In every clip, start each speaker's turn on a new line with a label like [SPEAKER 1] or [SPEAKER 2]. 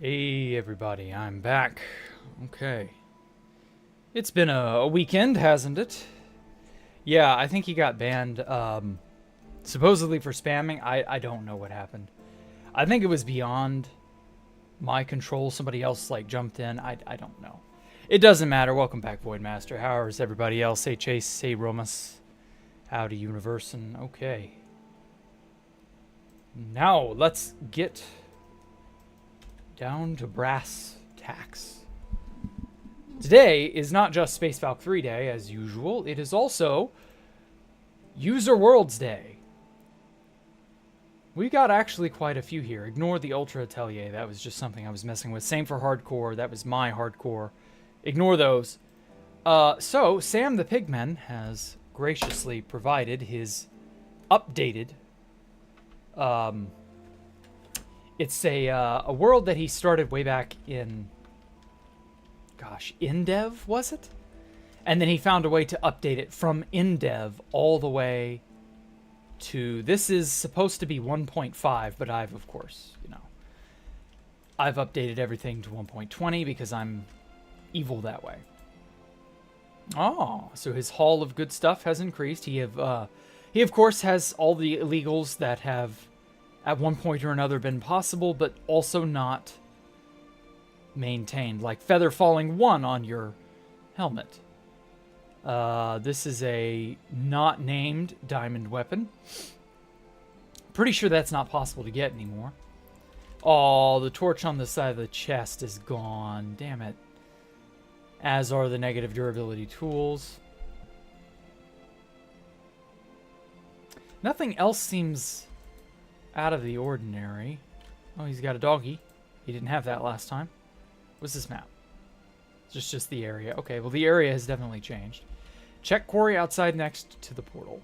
[SPEAKER 1] Hey everybody, I'm back. Okay. It's been a weekend, hasn't it? Yeah, I think he got banned, supposedly for spamming. I don't know what happened. I think it was beyond my control. Somebody else, like, jumped in. I don't know. It doesn't matter. Welcome back, Voidmaster. How is everybody else? Hey, Chase. Hey, Romus. Howdy, Universe. And okay. Now, let's get down to brass tacks. Today is not just Space Valkyrie Day, as usual. It is also User Worlds Day. We got actually quite a few here. Ignore the Ultra Atelier. That was just something I was messing with. Same for Hardcore. That was my Hardcore. Ignore those. So, Sam the Pigman has graciously provided his updated... it's a world that he started way back in... Gosh, InDev, was it? And then he found a way to update it from InDev all the way to... This is supposed to be 1.5, but I've, of course, I've updated everything to 1.20 because I'm evil that way. Oh, so his haul of good stuff has increased. He, of course, has all the illegals that have, at one point or another, been possible, but also not maintained, like feather falling 1 on your helmet. This is a not named diamond weapon. Pretty sure that's not possible to get anymore. Oh, the torch on the side of the chest is gone. Damn it. As are the negative durability tools. Nothing else seems out of the ordinary. Oh, he's got a doggy. He didn't have that last time. What's this map? It's just the area. Okay, well, the area has definitely changed. Check quarry outside next to the portal.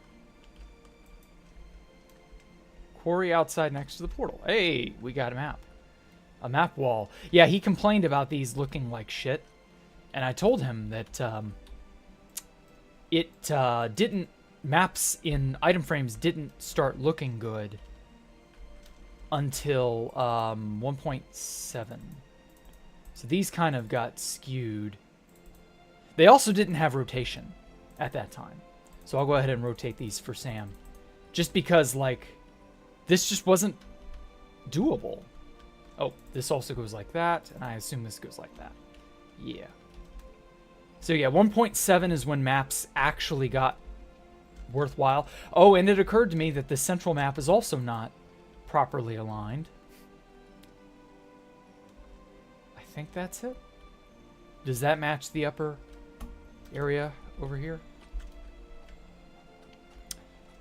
[SPEAKER 1] Quarry outside next to the portal. Hey, we got a map. A map wall. Yeah, he complained about these looking like shit. And I told him that maps in item frames didn't start looking good until 1.7. So these kind of got skewed. They also didn't have rotation at that time. So I'll go ahead and rotate these for Sam. Just because, like, this just wasn't doable. Oh, this also goes like that, and I assume this goes like that. Yeah. So yeah, 1.7 is when maps actually got worthwhile. Oh, and it occurred to me that the central map is also not properly aligned. I think that's it. Does that match the upper area over here?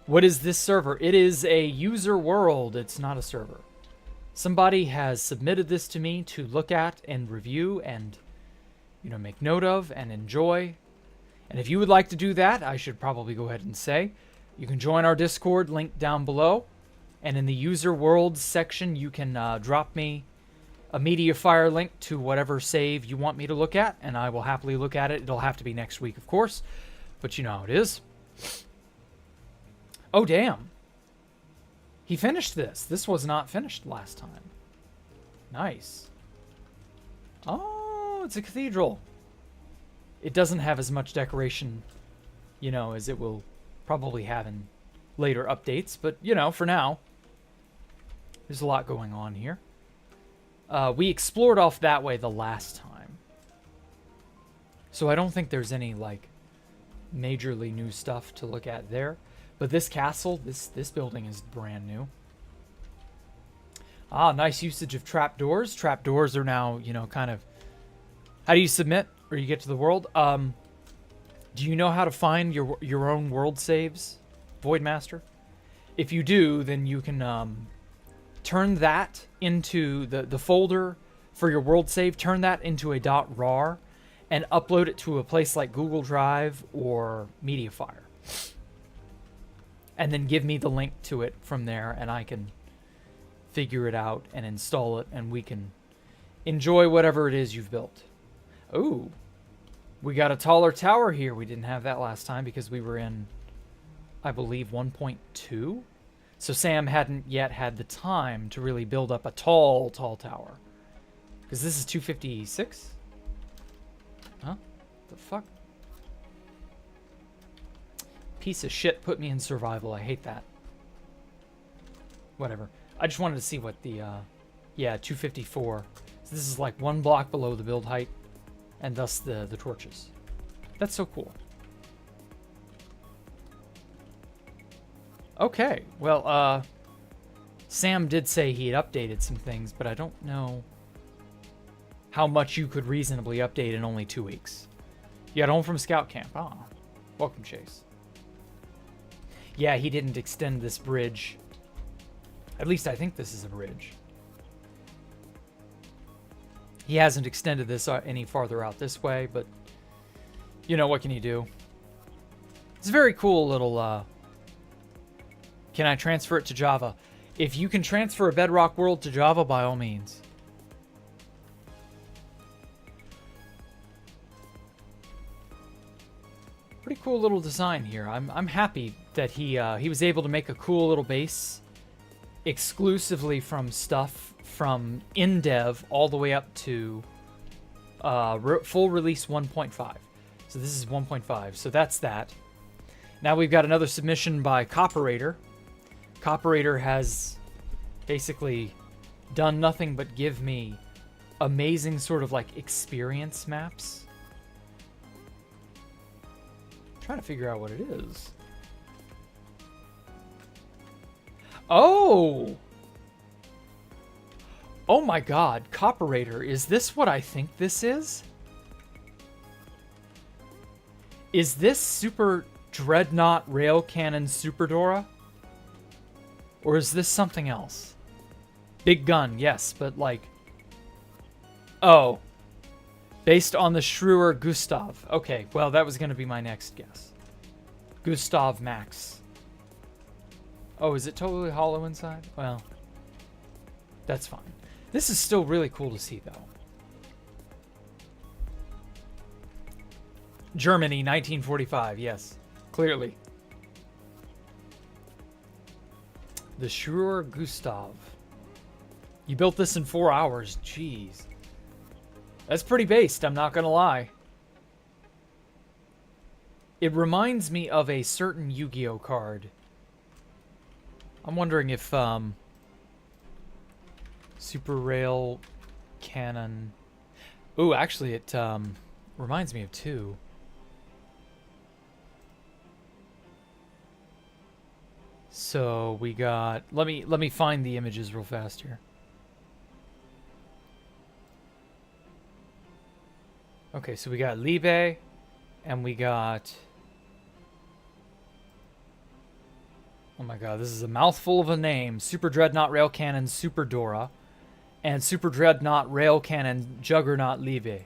[SPEAKER 1] What is this server? It is a user world. It's not a server. Somebody has submitted this to me to look at and review and, make note of and enjoy. And if you would like to do that, I should probably go ahead and say, you can join our Discord, link down below. And in the user worlds section, you can drop me a Mediafire link to whatever save you want me to look at, and I will happily look at it. It'll have to be next week, of course, but you know how it is. Oh, damn. He finished this. This was not finished last time. Nice. Oh, it's a cathedral. It doesn't have as much decoration, as it will probably have in later updates, but, for now, there's a lot going on here. We explored off that way the last time. So I don't think there's any, majorly new stuff to look at there. But this castle, this building is brand new. Ah, nice usage of trapdoors. Trapdoors are now, kind of... How do you submit or you get to the world? Do you know how to find your own world saves, Voidmaster? If you do, then you can... turn that into the folder for your world save, turn that into a .rar, and upload it to a place like Google Drive or Mediafire. And then give me the link to it from there, and I can figure it out and install it, and we can enjoy whatever it is you've built. Ooh, we got a taller tower here. We didn't have that last time because we were in, I believe, 1.2. So Sam hadn't yet had the time to really build up a tall tower. Because this is 256? Huh? The fuck? Piece of shit put me in survival. I hate that. Whatever. I just wanted to see what the, yeah, 254. So this is like 1 block below the build height, and thus the torches. That's so cool. Okay, well, Sam did say he had updated some things, but I don't know how much you could reasonably update in only 2 weeks. You got home from scout camp. Ah, welcome, Chase. Yeah, he didn't extend this bridge. At least I think this is a bridge. He hasn't extended this any farther out this way, but you know, what can you do? It's a very cool little, can I transfer it to Java? If you can transfer a Bedrock world to Java, by all means. Pretty cool little design here. I'm happy that he was able to make a cool little base exclusively from stuff from in dev all the way up to full release 1.5. So this is 1.5. So that's that. Now we've got another submission by Coperator. Coperator has basically done nothing but give me amazing sort of like experience maps. I'm trying to figure out what it is. Oh! Oh my god, Coperator, is this what I think this is? Is this Super Dreadnought Rail Cannon Super Dora? Or is this something else? Big gun, yes, but like... Oh. Based on the Schrewer Gustav. Okay, well, that was going to be my next guess. Gustav Max. Oh, is it totally hollow inside? Well, that's fine. This is still really cool to see, though. Germany, 1945, yes. Clearly. The Schrewer Gustav. You built this in 4 hours. Jeez. That's pretty based, I'm not gonna lie. It reminds me of a certain Yu-Gi-Oh card. I'm wondering if, Super Rail Cannon... Ooh, actually, it, reminds me of 2. So, we got... Let me find the images real fast here. Okay, so we got Libe, and we got... Oh my god, this is a mouthful of a name. Super Dreadnought Rail Cannon Super Dora, and Super Dreadnought Rail Cannon Juggernaut Libe.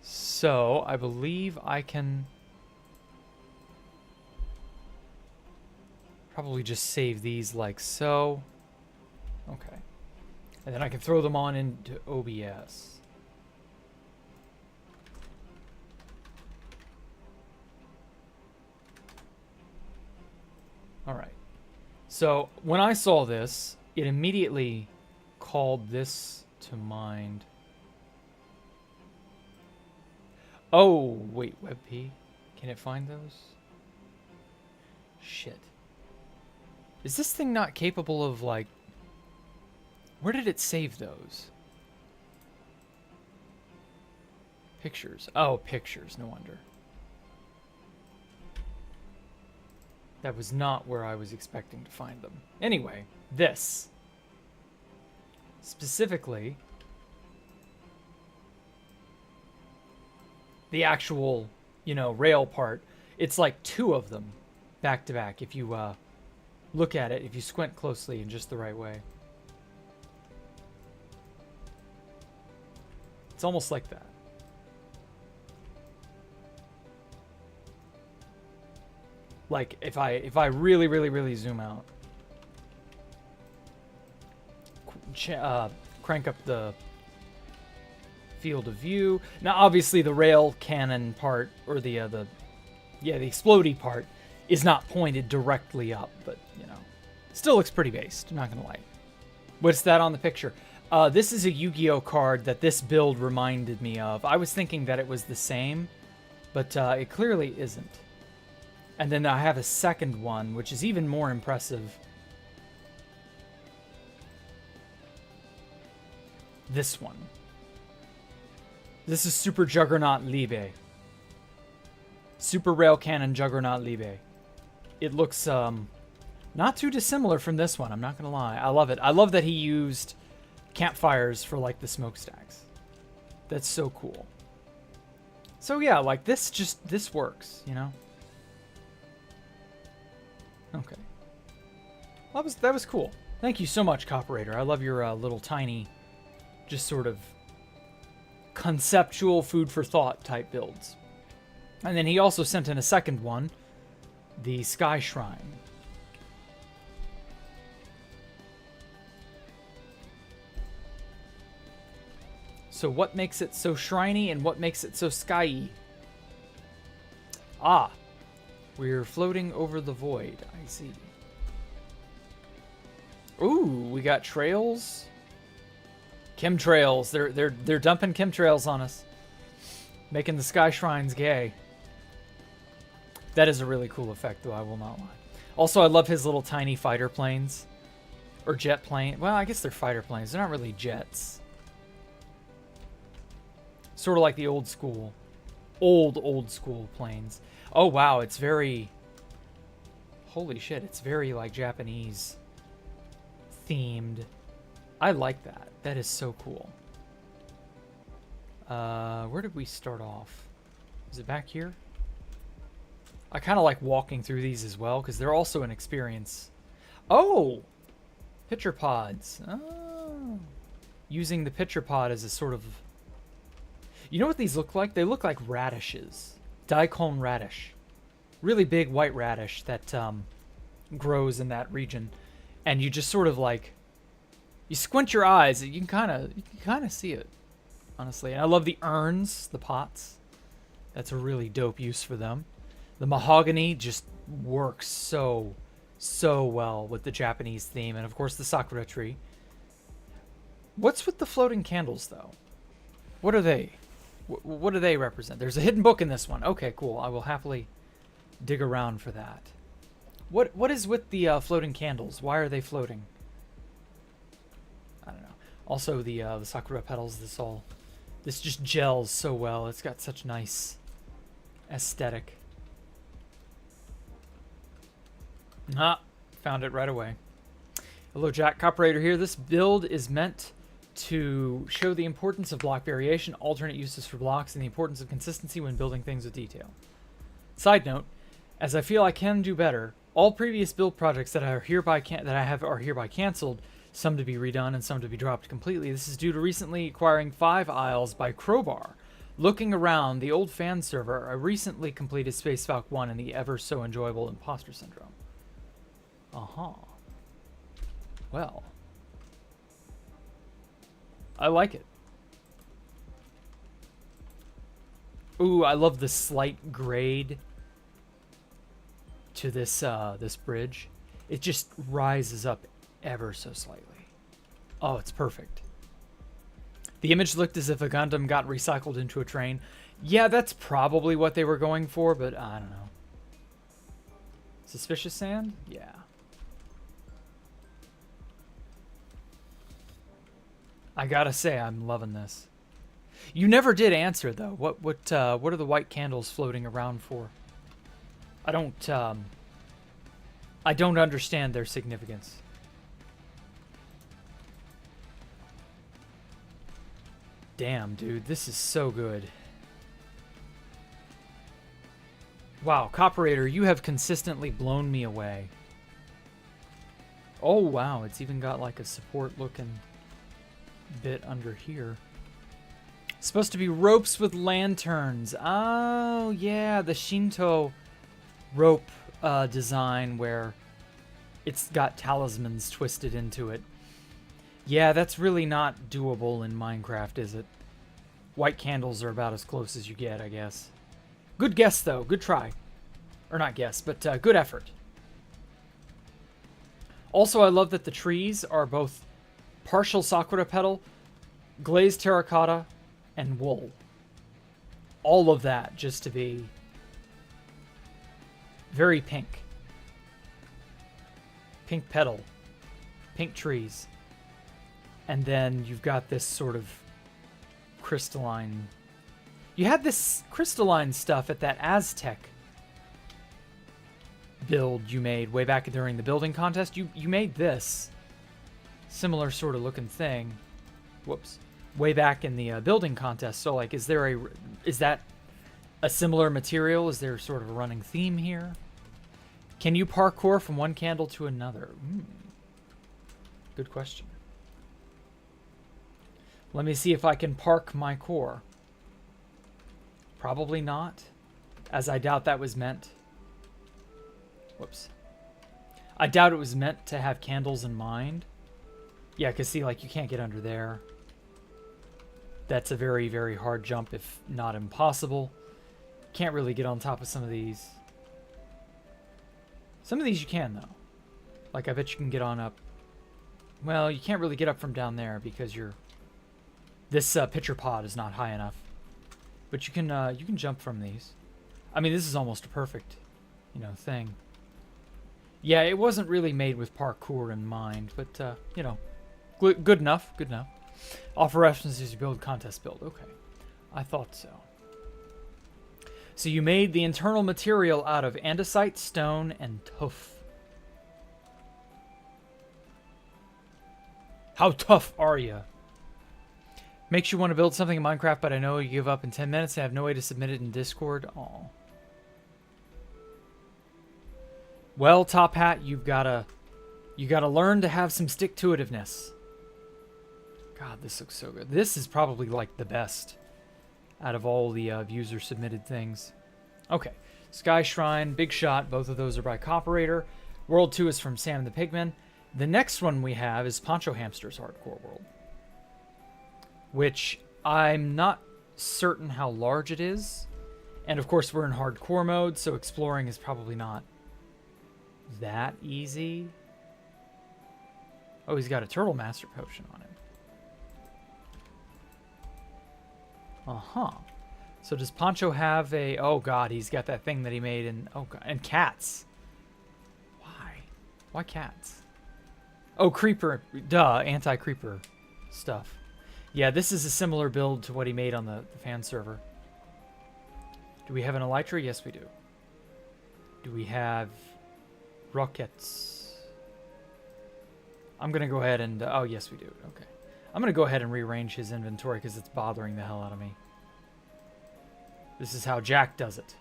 [SPEAKER 1] So, I believe I can... probably just save these like so. Okay. And then I can throw them on into OBS. Alright. So, when I saw this, it immediately called this to mind. Oh, wait, WebP? Can it find those? Shit. Is this thing not capable of, like... Where did it save those? Pictures. Oh, pictures. No wonder. That was not where I was expecting to find them. Anyway, this. Specifically, the actual, you know, rail part. It's like 2 of them back to back if you look at it, if you squint closely in just the right way. It's almost like that. Like if I really zoom out, crank up the field of view. Now obviously the rail cannon part, or the explodey part, is not pointed directly up, but, you know, still looks pretty based, not gonna lie. What's that on the picture? This is a Yu-Gi-Oh card that this build reminded me of. I was thinking that it was the same, but it clearly isn't. And then I have a second one, which is even more impressive. This one. This is Super Juggernaut Libe. Super Rail Cannon Juggernaut Libe. It looks not too dissimilar from this one, I'm not gonna lie. I love it. I love that he used campfires for like the smokestacks. That's so cool. So yeah, like this works, you know? Okay. Well, that was cool. Thank you so much, Coperator. I love your little tiny, just sort of conceptual food for thought type builds. And then he also sent in a second one, the Sky Shrine. So what makes it so shriny and what makes it so skyy? Ah, we're floating over the void. I see. Ooh, we got trails. Chemtrails. They're dumping chemtrails on us, making the sky shrines gay. That is a really cool effect, though, I will not lie. Also, I love his little tiny fighter planes. Or jet plane. Well, I guess they're fighter planes. They're not really jets. Sort of like the old school planes. Oh, wow, it's very... Holy shit, it's very, like, Japanese themed. I like that. That is so cool. Where did we start off? Is it back here? I kind of like walking through these as well, because they're also an experience. Oh! Pitcher pods. Oh. Using the pitcher pod as a sort of... You know what these look like? They look like radishes. Daikon radish. Really big white radish that grows in that region. And you just sort of like... You squint your eyes, you can kind of see it, honestly. And I love the urns, the pots. That's a really dope use for them. The mahogany just works so well with the Japanese theme, and of course the sakura tree. What's with the floating candles, though? What are they? What do they represent? There's a hidden book in this one. Okay, cool. I will happily dig around for that. What is with the floating candles? Why are they floating? I don't know. Also, the sakura petals. This just gels so well. It's got such nice aesthetic. Ah, found it right away. Hello, Jack. Coperator here. This build is meant to show the importance of block variation, alternate uses for blocks, and the importance of consistency when building things with detail. Side note, as I feel I can do better, all previous build projects that are hereby canceled, some to be redone and some to be dropped completely. This is due to recently acquiring 5 Isles by Crowbar. Looking around the old fan server, I recently completed Space Valk 1 and the ever so enjoyable Imposter Syndrome. Well, I like it. Ooh, I love the slight grade to this this bridge. It just rises up ever so slightly. Oh, it's perfect. The image looked as if a Gundam got recycled into a train. Yeah, that's probably what they were going for, but I don't know. Suspicious sand? Yeah. I gotta say, I'm loving this. You never did answer, though. What are the white candles floating around for? I don't understand their significance. Damn, dude, this is so good. Wow, Coperator, you have consistently blown me away. Oh, wow, it's even got like a support-looking bit under here. It's supposed to be ropes with lanterns. Oh, yeah, the Shinto rope design where it's got talismans twisted into it. Yeah, that's really not doable in Minecraft, is it? White candles are about as close as you get, I guess. Good guess, though. Good try. Or not guess, but good effort. Also, I love that the trees are both partial sakura petal, glazed terracotta, and wool. All of that just to be very pink. Pink petal. Pink trees. And then you've got this sort of crystalline... You had this crystalline stuff at that Aztec build you made way back during the building contest. You made this similar sort of looking thing. Whoops. Way back in the building contest. So, like, is that a similar material? Is there sort of a running theme here? Can you parkour from one candle to another? Good question. Let me see if I can park my core. Probably not, as I doubt that was meant. Whoops. I doubt it was meant to have candles in mind. Yeah, because see, like, you can't get under there. That's a very, very hard jump, if not impossible. Can't really get on top of some of these. Some of these you can, though. Like, I bet you can get on up. Well, you can't really get up from down there because this pitcher pod is not high enough. But you can jump from these. I mean, this is almost a perfect, thing. Yeah, it wasn't really made with parkour in mind, but good enough. Good enough. Offer references to build contest build. Okay, I thought so. So you made the internal material out of andesite, stone, and tuff. How tough are you? Makes you want to build something in Minecraft, but I know you give up in 10 minutes and have no way to submit it in Discord. Aw. Well, Top Hat, you gotta learn to have some stick-to-itiveness. God, this looks so good. This is probably like the best out of all the user-submitted things. Okay, Sky Shrine, Big Shot, both of those are by Coperator. World 2 is from Sam the Pigman. The next one we have is Poncho Hamster's Hardcore World, which I'm not certain how large it is. And of course we're in hardcore mode, so exploring is probably not that easy. Oh, he's got a Turtle Master potion on him. Uh-huh. So does Poncho have a... Oh god, he's got that thing that he made in... Oh god, and cats. Why? Why cats? Oh, creeper. Duh, anti-creeper stuff. Yeah, this is a similar build to what he made on the fan server. Do we have an elytra? Yes, we do. Do we have rockets? I'm going to go ahead and... oh, yes, we do. Okay. I'm going to go ahead and rearrange his inventory because it's bothering the hell out of me. This is how Jack does it.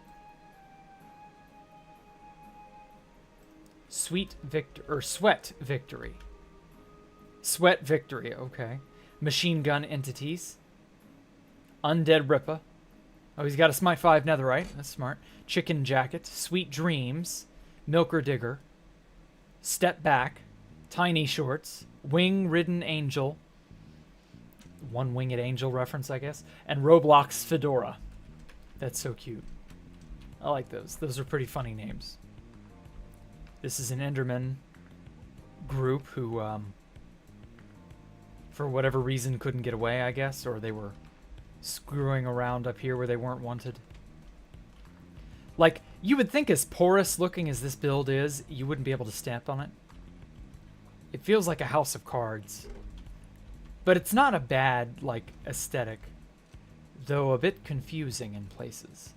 [SPEAKER 1] Sweat Victory. Sweat Victory, okay. Machine Gun Entities. Undead Rippa. Oh, he's got a Smite 5 Netherite. That's smart. Chicken Jacket. Sweet Dreams. Milker Digger. Step Back. Tiny Shorts. Wing-Ridden Angel. One-Winged Angel reference, I guess. And Roblox Fedora. That's so cute. I like those. Those are pretty funny names. This is an Enderman group who, for whatever reason, couldn't get away, I guess. Or they were screwing around up here where they weren't wanted. Like, you would think as porous looking as this build is, you wouldn't be able to stamp on it. It feels like a house of cards. But it's not a bad, like, aesthetic. Though a bit confusing in places.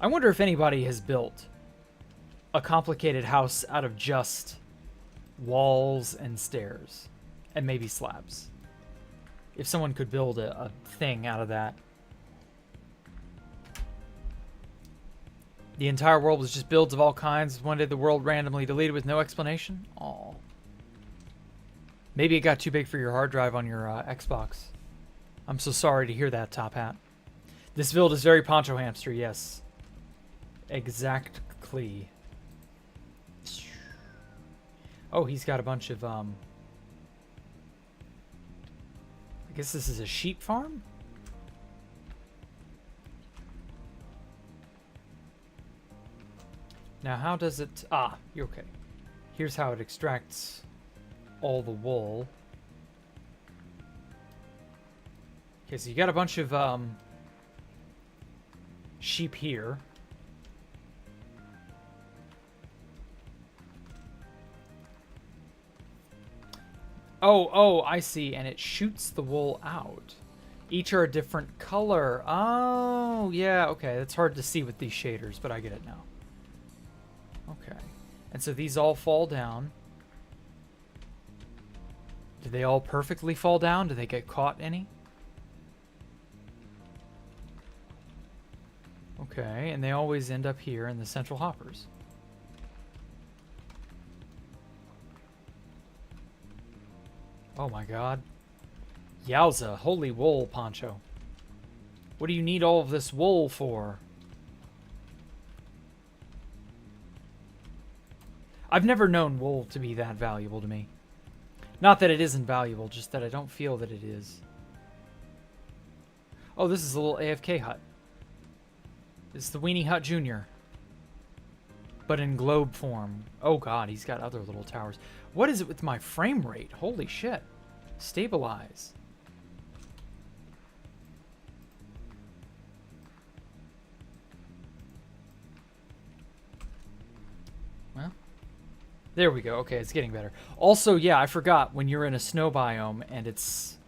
[SPEAKER 1] I wonder if anybody has built a complicated house out of just walls and stairs. And maybe slabs. If someone could build a thing out of that. The entire world was just builds of all kinds. One day the world randomly deleted with no explanation. Aww. Maybe it got too big for your hard drive on your Xbox. I'm so sorry to hear that, Top Hat. This build is very Poncho Hamster, yes. Exactly. Oh, he's got a bunch of, I guess this is a sheep farm? Now, how does it... Ah, you're okay. Here's how it extracts all the wool. Okay, so you got a bunch of sheep here. Oh, I see. And it shoots the wool out. Each are a different color. Oh, yeah, okay. That's hard to see with these shaders, but I get it now. Okay. And so these all fall down. Do they all perfectly fall down? Do they get caught any? Okay, and they always end up here in the central hoppers. Oh my god. Yowza, holy wool, Poncho. What do you need all of this wool for? I've never known wool to be that valuable to me. Not that it isn't valuable, just that I don't feel that it is. Oh, this is a little AFK hut. This is the Weenie Hut Jr. But in globe form. Oh god, he's got other little towers. What is it with my frame rate? Holy shit. Stabilize. Well, there we go. Okay, it's getting better. Also, yeah, I forgot, when you're in a snow biome and it's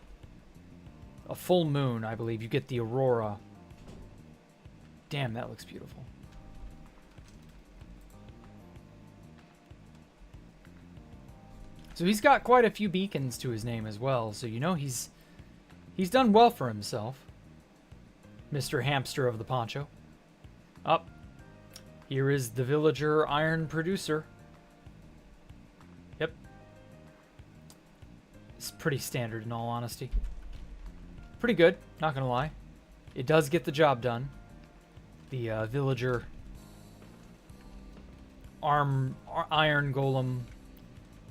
[SPEAKER 1] a full moon, I believe, you get the aurora. Damn, that looks beautiful. So he's got quite a few beacons to his name as well, so you know he's done well for himself. Mr. Hamster of the Poncho. Up. Here is the villager iron producer. Yep. It's pretty standard in all honesty. Pretty good, not gonna lie. It does get the job done. The villager iron golem.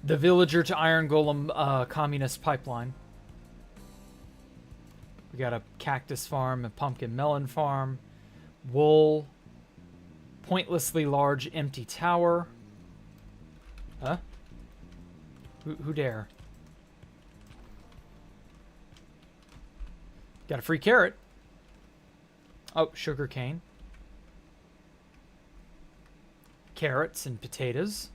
[SPEAKER 1] The villager to iron golem communist pipeline. We got a cactus farm, a pumpkin melon farm, wool, pointlessly large empty tower. Huh? Who dare? Got a free carrot. Oh, sugar cane. Carrots and potatoes.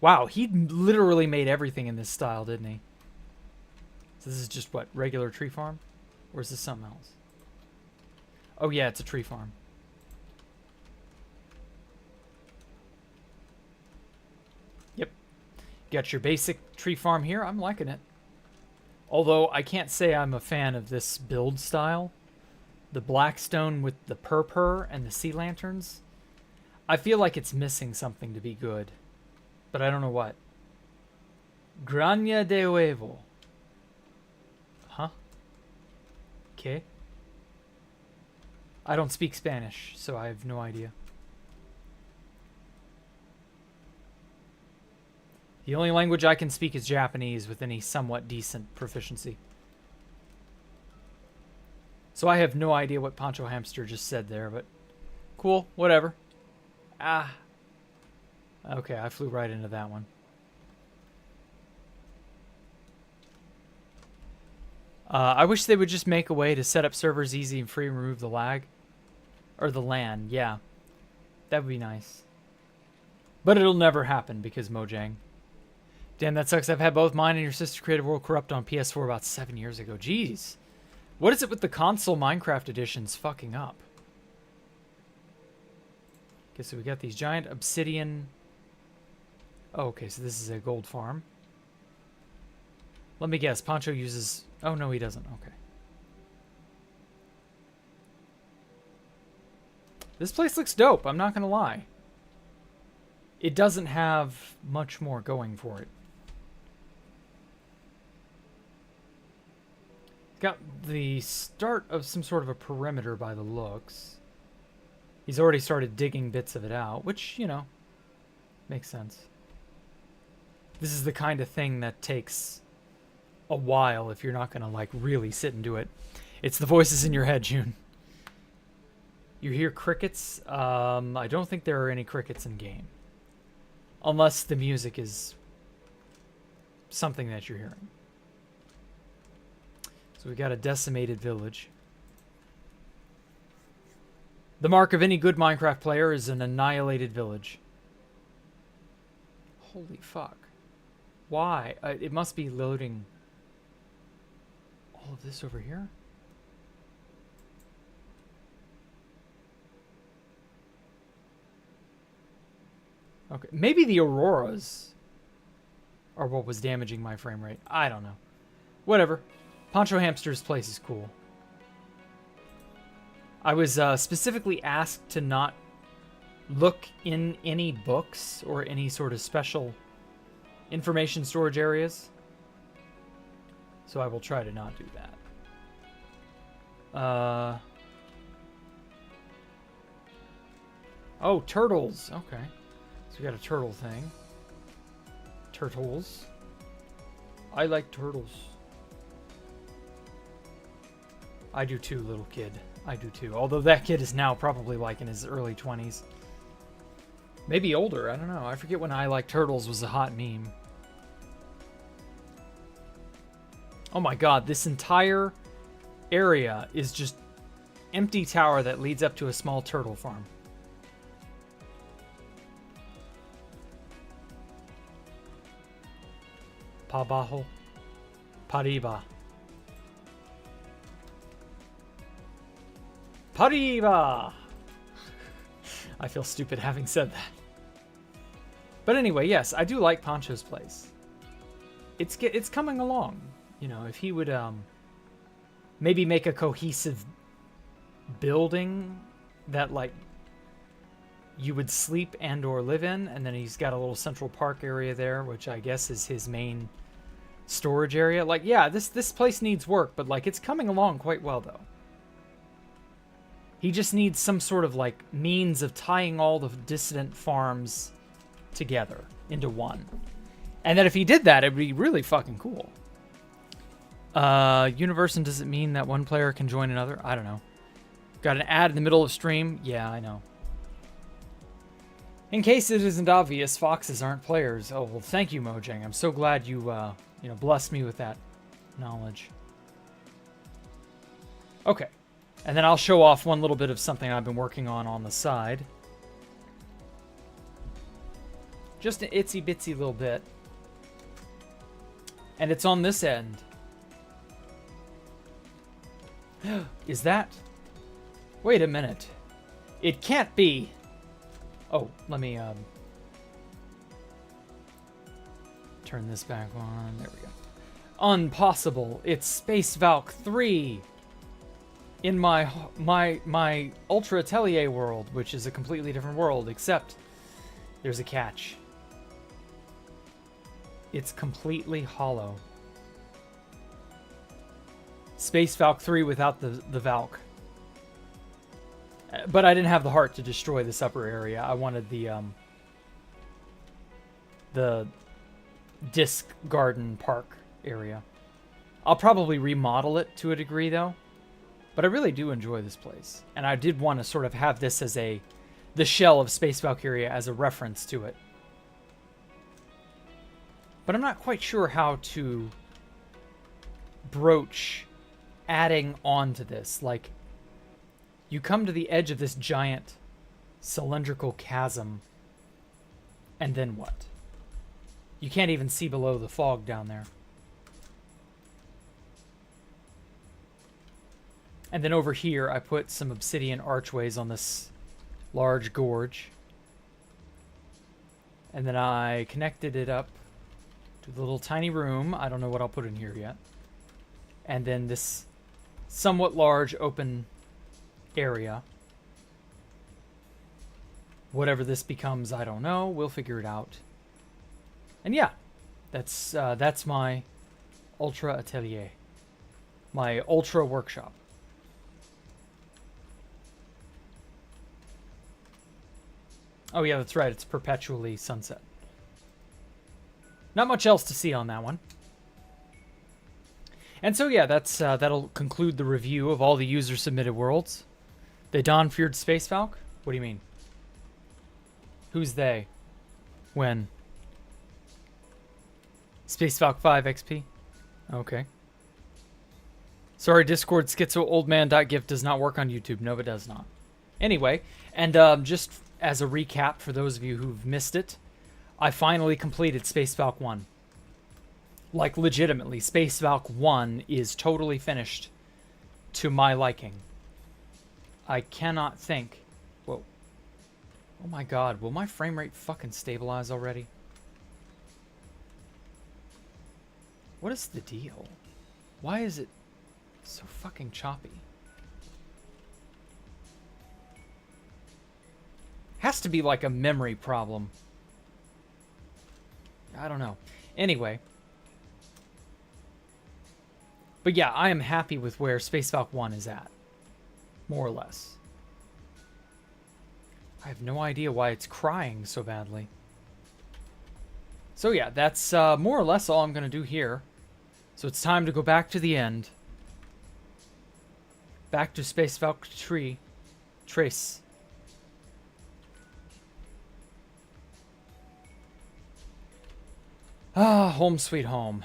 [SPEAKER 1] Wow, he literally made everything in this style, didn't he? So this is just what, regular tree farm? Or is this something else? Oh yeah, it's a tree farm. Yep. Got your basic tree farm here. I'm liking it. Although I can't say I'm a fan of this build style. The blackstone with the purpur and the sea lanterns. I feel like it's missing something to be good. But I don't know what. Granja de huevo. Huh? Okay. I don't speak Spanish, so I have no idea. The only language I can speak is Japanese with any somewhat decent proficiency. So I have no idea what Poncho Hamster just said there, but cool, whatever. Ah. Okay, I flew right into that one. I wish they would just make a way to set up servers easy and free and remove the lag. Or the LAN, yeah. That would be nice. But it'll never happen because Mojang. Damn, that sucks. I've had both mine and your sister's Creative World corrupt on PS4 about 7 years ago. Jeez. What is it with the console Minecraft editions fucking up? Okay, so we got these giant obsidian... Oh, okay, so this is a gold farm. Let me guess, Poncho uses... Oh, no, he doesn't. Okay. This place looks dope, I'm not gonna lie. It doesn't have much more going for it. Got the start of some sort of a perimeter by the looks. He's already started digging bits of it out, which, you know, makes sense. This is the kind of thing that takes a while if you're not going to, like, really sit and do it. It's the voices in your head, June. You hear crickets? I don't think there are any crickets in game. Unless the music is something that you're hearing. So we got a decimated village. The mark of any good Minecraft player is an annihilated village. Holy fuck. Why? It must be loading all of this over here? Okay, maybe the auroras are what was damaging my frame rate. I don't know. Whatever. Poncho Hamster's place is cool. I was specifically asked to not look in any books or any sort of special information storage areas. So I will try to not do that. Oh, turtles. Okay. So we got a turtle thing. Turtles. I like turtles. I do too, little kid. I do too. Although that kid is now probably like in his early 20s. Maybe older. I don't know. I forget when I Like Turtles was a hot meme. Oh my god. This entire area is just empty tower that leads up to a small turtle farm. Pabajo. Pariba. Pariba! I feel stupid having said that. But anyway, yes, I do like Poncho's place. It's coming along. You know, if he would maybe make a cohesive building that like you would sleep and or live in, and then he's got a little central park area there, which I guess is his main storage area. Like, yeah, this place needs work, but like it's coming along quite well though. He just needs some sort of like means of tying all the dissident farms together into one. And that if he did that, it'd be really fucking cool. Universe, and does it mean that one player can join another? I don't know. Got an ad in the middle of stream? Yeah, I know. In case it isn't obvious, foxes aren't players. Oh, well, thank you, Mojang. I'm so glad you, you know, blessed me with that knowledge. Okay. And then I'll show off one little bit of something I've been working on the side. Just an itsy bitsy little bit. And it's on this end. Is that? Wait a minute. It can't be. Oh, let me turn this back on. There we go. Unpossible. It's Space Valk 3 in my Ultra Atelier world, which is a completely different world, except there's a catch. It's completely hollow. Space Valk 3 without the Valk. But I didn't have the heart to destroy this upper area. I wanted the disc garden park area. I'll probably remodel it to a degree though. But I really do enjoy this place. And I did want to sort of have this as the shell of Space Valkyria as a reference to it. But I'm not quite sure how to broach adding on to this. Like, you come to the edge of this giant cylindrical chasm, and then what? You can't even see below the fog down there. And then over here, I put some obsidian archways on this large gorge. And then I connected it up to the little tiny room. I don't know what I'll put in here yet. And then this somewhat large open area. Whatever this becomes, I don't know. We'll figure it out. And yeah, that's my Ultra Atelier. My Ultra Workshop. Oh yeah, that's right. It's perpetually sunset. Not much else to see on that one. And so yeah, that'll conclude the review of all the user-submitted worlds. They Dawn-feared Space Valk? What do you mean? Who's they? When? Space Valk 5 XP? Okay. Sorry, Discord schizooldman.gif does not work on YouTube. No, it does not. Anyway, and just as a recap for those of you who've missed it, I finally completed Space Valk 1. Like, legitimately, Space Valk 1 is totally finished to my liking. I cannot think... Whoa. Oh my god, will my frame rate fucking stabilize already? What is the deal? Why is it so fucking choppy? Has to be like a memory problem. I don't know. Anyway. But yeah, I am happy with where Space Valk 1 is at. More or less. I have no idea why it's crying so badly. So yeah, that's more or less all I'm going to do here. So it's time to go back to the end. Back to Space Valk Trace. Ah, home sweet home.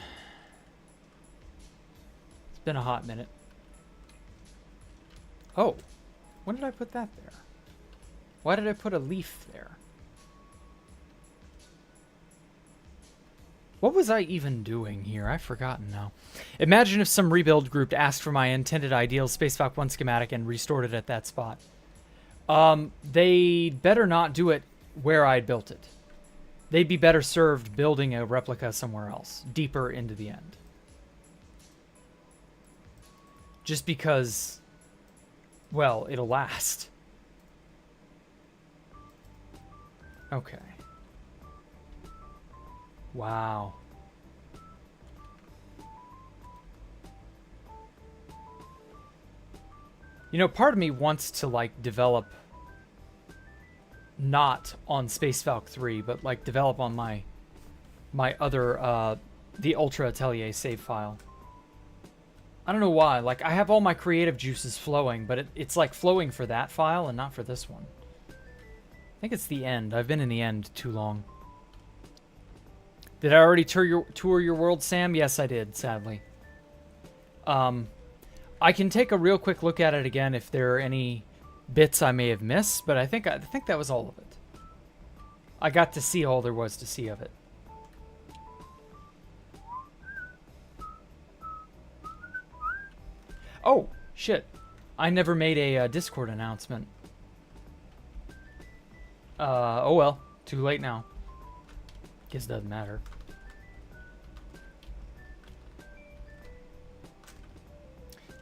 [SPEAKER 1] It's been a hot minute. Oh, when did I put that there? Why did I put a leaf there? What was I even doing here? I've forgotten now. Imagine if some rebuild group asked for my intended ideal Space Valk 1 schematic and restored it at that spot. They'd better not do it where I'd built it. They'd be better served building a replica somewhere else, deeper into the end. Just because, well, it'll last. Okay. Wow. You know, part of me wants to, like, develop not on Space Valk 3, but, like, develop on my other, the Ultra Atelier save file. I don't know why. Like, I have all my creative juices flowing, but it's, like, flowing for that file and not for this one. I think it's the end. I've been in the end too long. Did I already tour your world, Sam? Yes, I did, sadly. I can take a real quick look at it again if there are any bits I may have missed, but I think that was all of it. I got to see all there was to see of it. Oh, shit. I never made a Discord announcement. Oh well. Too late now. Guess it doesn't matter.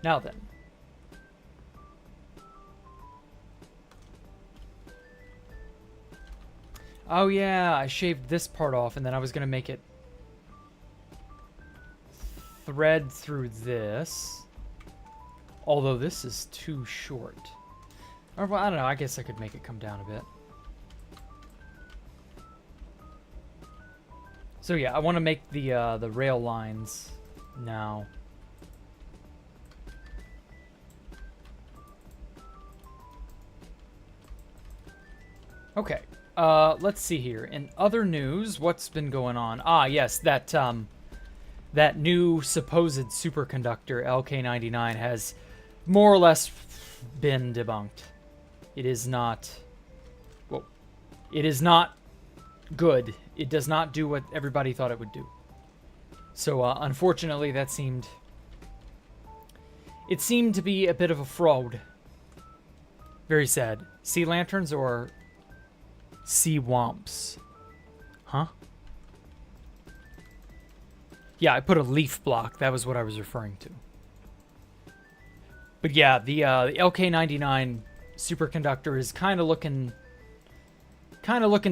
[SPEAKER 1] Now then. Oh yeah, I shaved this part off and then I was going to make it thread through this. Although this is too short. Or, well, I don't know, I guess I could make it come down a bit. So yeah, I want to make the rail lines now. Okay, let's see here. In other news, what's been going on? Ah, yes, that new supposed superconductor, LK99, has more or less been debunked. It is not... Well, it is not good. It does not do what everybody thought it would do. So, unfortunately, that seemed... It seemed to be a bit of a fraud. Very sad. Sea lanterns or... sea womps? Huh? Yeah, I put a leaf block. That was what I was referring to. But yeah, the LK99 superconductor is kind of looking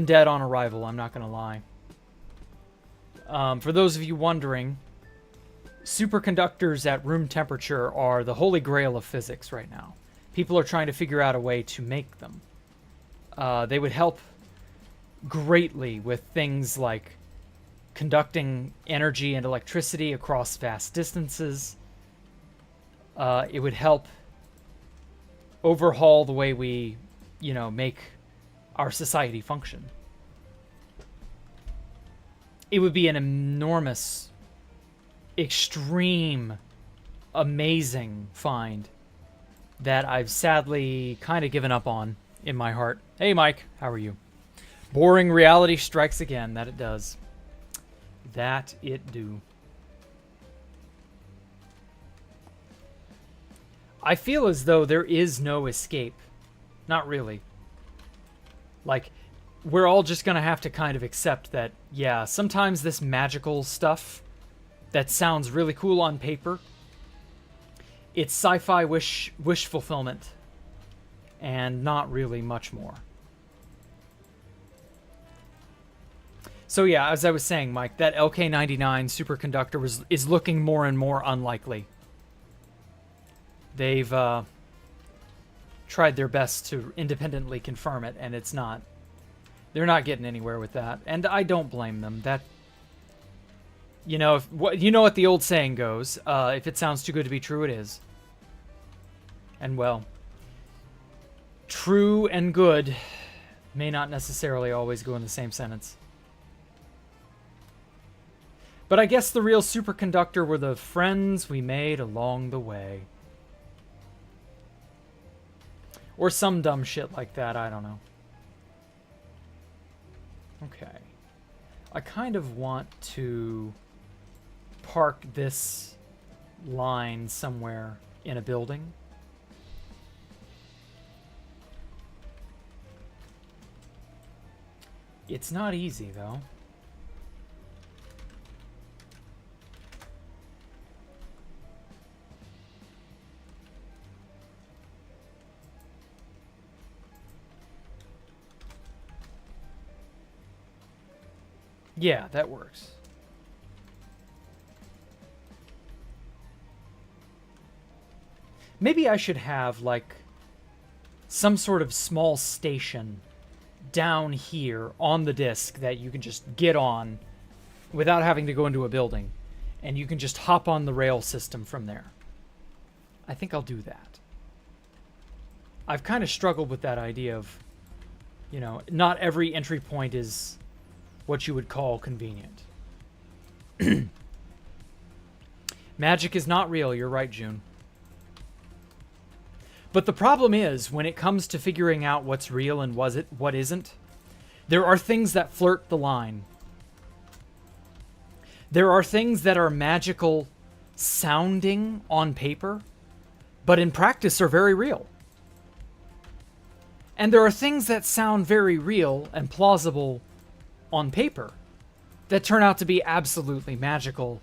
[SPEAKER 1] dead on arrival, I'm not going to lie. For those of you wondering, superconductors at room temperature are the holy grail of physics right now. People are trying to figure out a way to make them. They would help greatly with things like conducting energy and electricity across vast distances. It would help overhaul the way we, you know, make our society function. It would be an enormous, extreme, amazing find that I've sadly kind of given up on in my heart. Hey, Mike, how are you? Boring reality strikes again. That it does. That it do. I feel as though there is no escape. Not really. Like, we're all just gonna have to kind of accept that, yeah, sometimes this magical stuff that sounds really cool on paper, it's sci-fi wish fulfillment, and not really much more. So yeah, as I was saying, Mike, that LK-99 superconductor is looking more and more unlikely. They've tried their best to independently confirm it, and it's not. They're not getting anywhere with that, and I don't blame them. That, you know, you know what the old saying goes: if it sounds too good to be true, it is. And well, true and good may not necessarily always go in the same sentence. But I guess the real superconductor were the friends we made along the way. Or some dumb shit like that, I don't know. Okay. I kind of want to park this line somewhere in a building. It's not easy, though. Yeah, that works. Maybe I should have, like, some sort of small station down here on the disc that you can just get on without having to go into a building. And you can just hop on the rail system from there. I think I'll do that. I've kind of struggled with that idea of, you know, not every entry point is what you would call convenient. Magic is not real, you're right, June. But the problem is, when it comes to figuring out what's real and what isn't, there are things that flirt the line. There are things that are magical sounding on paper, but in practice are very real. And there are things that sound very real and plausible on paper that turn out to be absolutely magical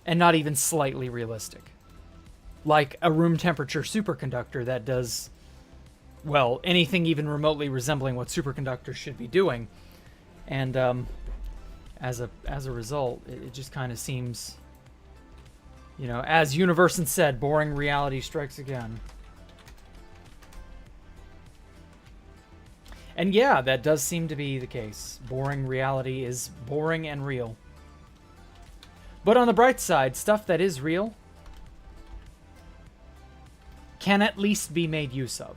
[SPEAKER 1] and not even slightly realistic. Like a room temperature superconductor that does, well, anything even remotely resembling what superconductors should be doing. And as a result, it just kind of seems, you know, as Universon said, boring reality strikes again. And yeah, that does seem to be the case. Boring reality is boring and real. But on the bright side, stuff that is real can at least be made use of.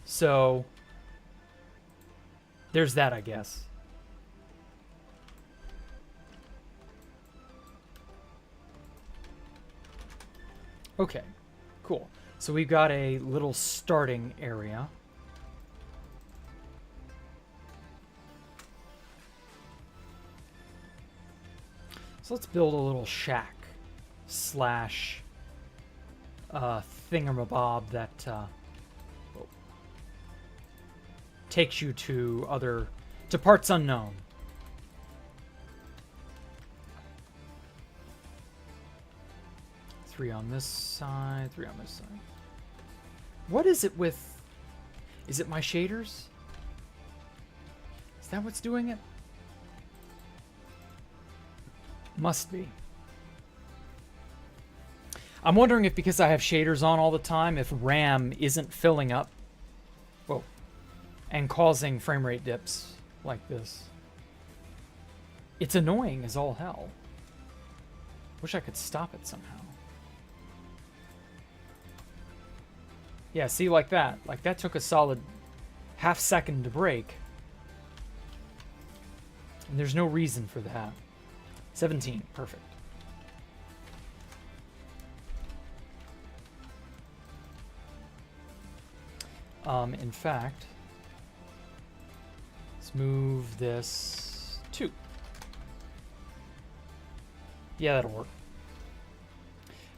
[SPEAKER 1] So, there's that, I guess. Okay, cool. So we've got a little starting area. So let's build a little shack slash thingamabob that takes you to parts unknown. Three on this side, three on this side. What is it with... Is it my shaders? Is that what's doing it? Must be. I'm wondering if because I have shaders on all the time, if RAM isn't filling up. Whoa. And causing frame rate dips like this. It's annoying as all hell. Wish I could stop it somehow. Yeah, see, like that. Like, that took a solid half second to break. And there's no reason for that. 17, perfect. In fact, let's move this 2. Yeah, that'll work.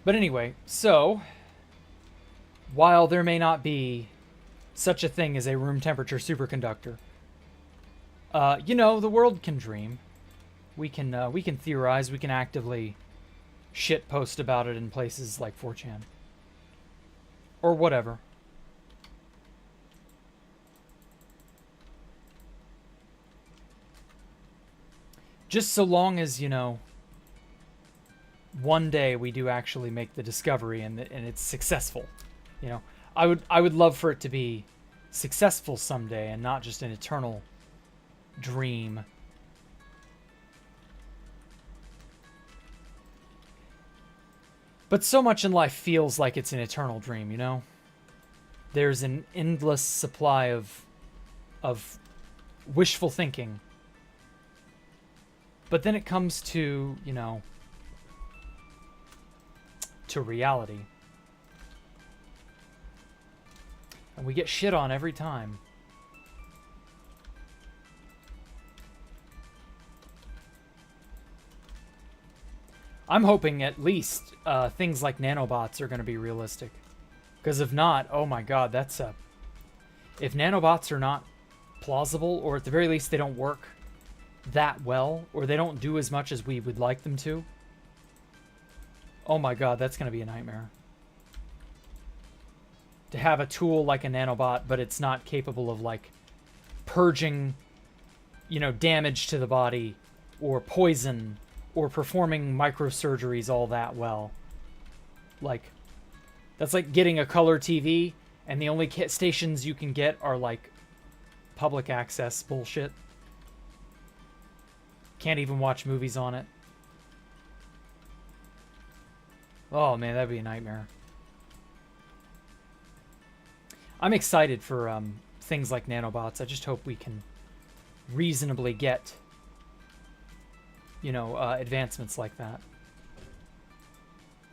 [SPEAKER 1] But anyway, so while there may not be such a thing as a room temperature superconductor, you know, the world can dream. We can theorize. We can actively shit post about it in places like 4chan or whatever. Just so long as, you know, one day we do actually make the discovery and it's successful. You know, I would love for it to be successful someday and not just an eternal dream. But so much in life feels like it's an eternal dream, you know? There's an endless supply of wishful thinking. But then it comes to, you know, to reality. And we get shit on every time. I'm hoping at least things like nanobots are going to be realistic. Because if not, oh my god, that's a... If nanobots are not plausible, or at the very least they don't work that well, or they don't do as much as we would like them to, oh my god, that's going to be a nightmare. To have a tool like a nanobot, but it's not capable of, like, purging, you know, damage to the body, or poison, or performing microsurgeries all that well. Like, that's like getting a color TV, and the only stations you can get are, like, public access bullshit. Can't even watch movies on it. Oh man, that'd be a nightmare. I'm excited for things like nanobots. I just hope we can reasonably get, you know, advancements like that.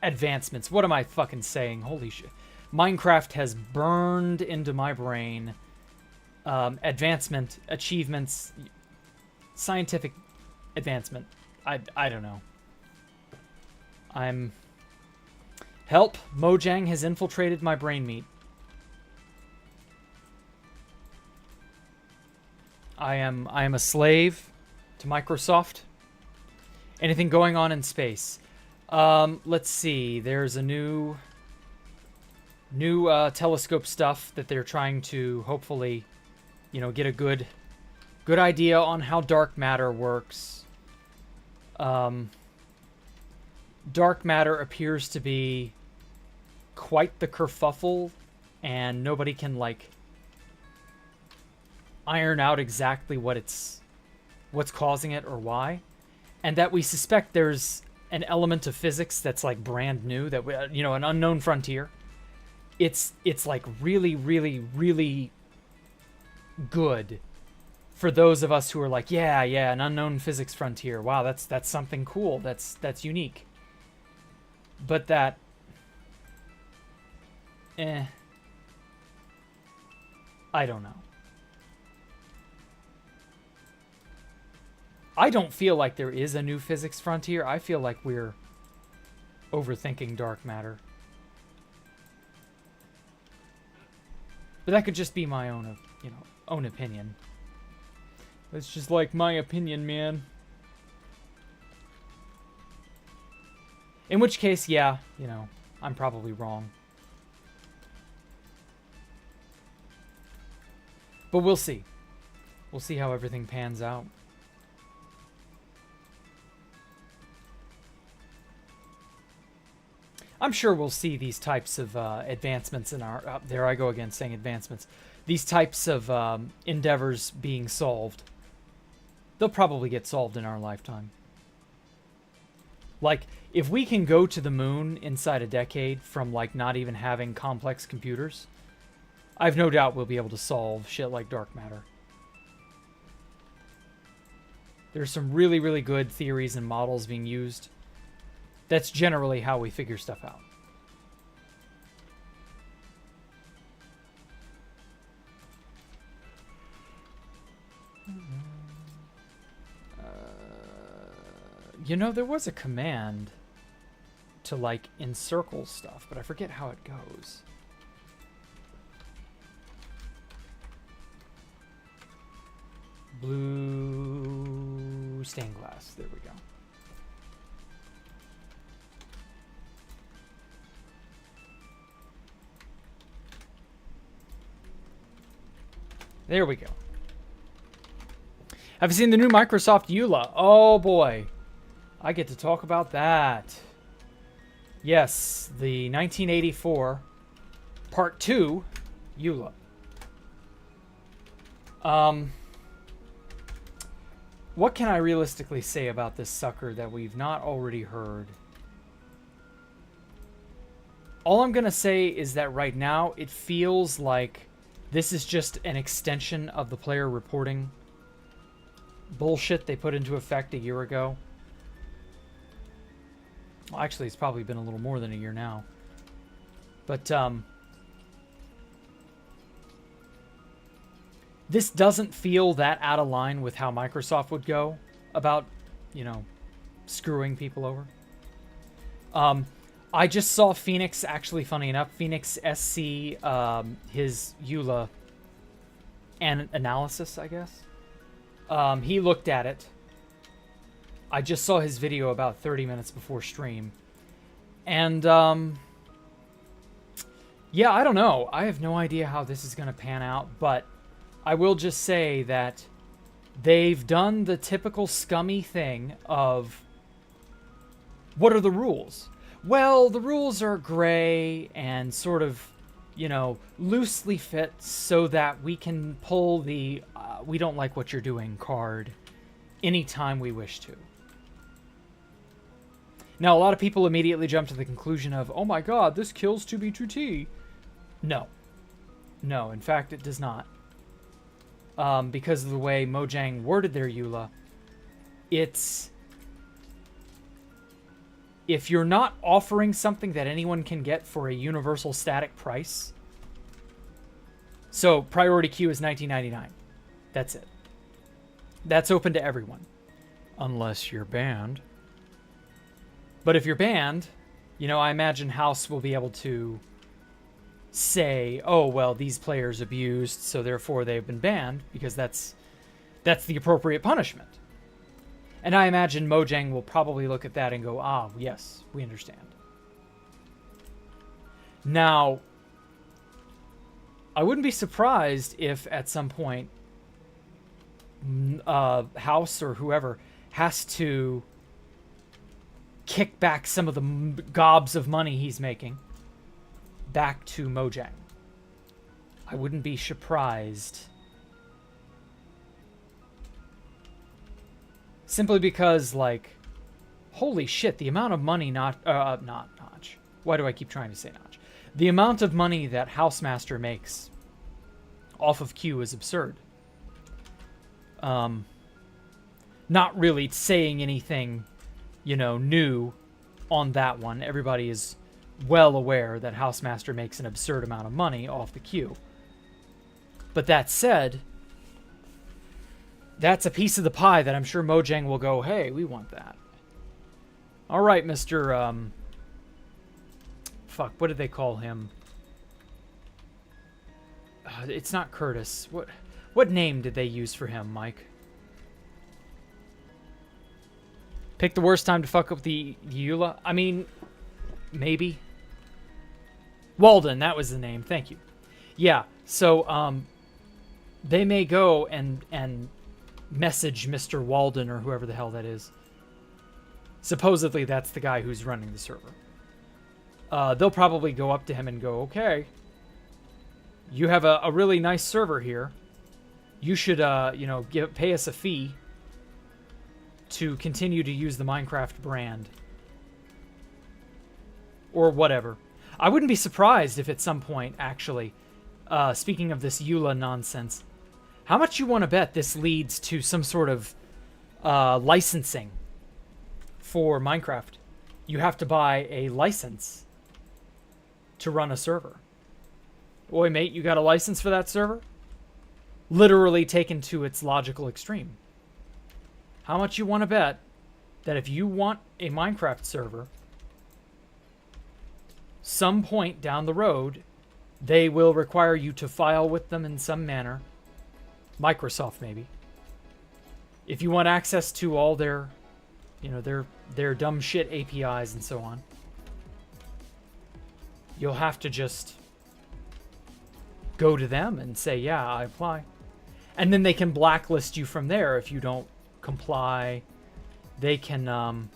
[SPEAKER 1] Advancements. What am I fucking saying? Holy shit. Minecraft has burned into my brain. Advancement, achievements, scientific advancement. I don't know. Help! Mojang has infiltrated my brain meat. I am a slave to Microsoft. Anything going on in space? Let's see. There's a new telescope stuff that they're trying to hopefully, you know, get a good idea on how dark matter works. Dark matter appears to be quite the kerfuffle, and nobody can, like, iron out exactly what's causing it or why. And that we suspect there's an element of physics that's, like, brand new, that, you know, an unknown frontier. It's like really, really, really good for those of us who are like, yeah, an unknown physics frontier. Wow, that's something cool. That's unique. But that, I don't know. I don't feel like there is a new physics frontier. I feel like we're overthinking dark matter. But that could just be my own, you know, own opinion. It's just like my opinion, man. In which case, yeah, you know, I'm probably wrong. But we'll see. We'll see how everything pans out. I'm sure we'll see these types of advancements in our... there I go again saying advancements. These types of endeavors being solved. They'll probably get solved in our lifetime. Like, if we can go to the moon inside a decade from, like, not even having complex computers, I've no doubt we'll be able to solve shit like dark matter. There's some really, really good theories and models being used. That's generally how we figure stuff out. You know, there was a command to, like, encircle stuff, but I forget how it goes. Blue stained glass. There we go. There we go. Have you seen the new Microsoft EULA? Oh boy. I get to talk about that. Yes, the 1984 Part 2 EULA. What can I realistically say about this sucker that we've not already heard? All I'm going to say is that right now it feels like this is just an extension of the player reporting bullshit they put into effect a year ago. Well, actually, it's probably been a little more than a year now. But, this doesn't feel that out of line with how Microsoft would go about, you know, screwing people over. I just saw Phoenix, actually, funny enough, Phoenix SC, his EULA analysis, I guess. He looked at it. I just saw his video about 30 minutes before stream. And, yeah, I don't know. I have no idea how this is going to pan out, but I will just say that they've done the typical scummy thing of, what are the rules? Well, the rules are gray and sort of, you know, loosely fit so that we can pull the we don't like what you're doing card anytime we wish to. Now, a lot of people immediately jump to the conclusion of, oh my god, this kills 2B2T. No. No, in fact, it does not. Because of the way Mojang worded their EULA, it's... if you're not offering something that anyone can get for a universal static price... So, priority queue is $19.99. That's it. That's open to everyone. Unless you're banned. But if you're banned, you know, I imagine House will be able to say, oh, well, these players abused, so therefore they've been banned, because that's the appropriate punishment. And I imagine Mojang will probably look at that and go, ah, yes, we understand. Now, I wouldn't be surprised if at some point House or whoever has to kick back some of the gobs of money he's making back to Mojang. I wouldn't be surprised. Simply because, like, holy shit, the amount of money not Notch. Why do I keep trying to say Notch? The amount of money that Housemaster makes off of Q is absurd. Not really saying anything, you know, new on that one. Everybody is well aware that Housemaster makes an absurd amount of money off the queue. But that said, that's a piece of the pie that I'm sure Mojang will go, hey, we want that. All right, Mr. Fuck, what did they call him? It's not Curtis. What name did they use for him, Mike? Pick the worst time to fuck up the EULA? I mean, maybe. Walden, that was the name. Thank you. Yeah, so they may go and message Mr. Walden or whoever the hell that is. Supposedly that's the guy who's running the server. They'll probably go up to him and go, okay, you have a really nice server here. You should, you know, pay us a fee to continue to use the Minecraft brand. Or whatever. I wouldn't be surprised if at some point, actually, speaking of this EULA nonsense, how much you want to bet this leads to some sort of licensing for Minecraft? You have to buy a license to run a server. Boy, mate, you got a license for that server? Literally taken to its logical extreme. How much you want to bet that if you want a Minecraft server, some point down the road, they will require you to file with them in some manner. Microsoft, maybe. If you want access to all their, you know, their dumb shit APIs and so on, you'll have to just go to them and say, yeah, I apply. And then they can blacklist you from there if you don't comply. They can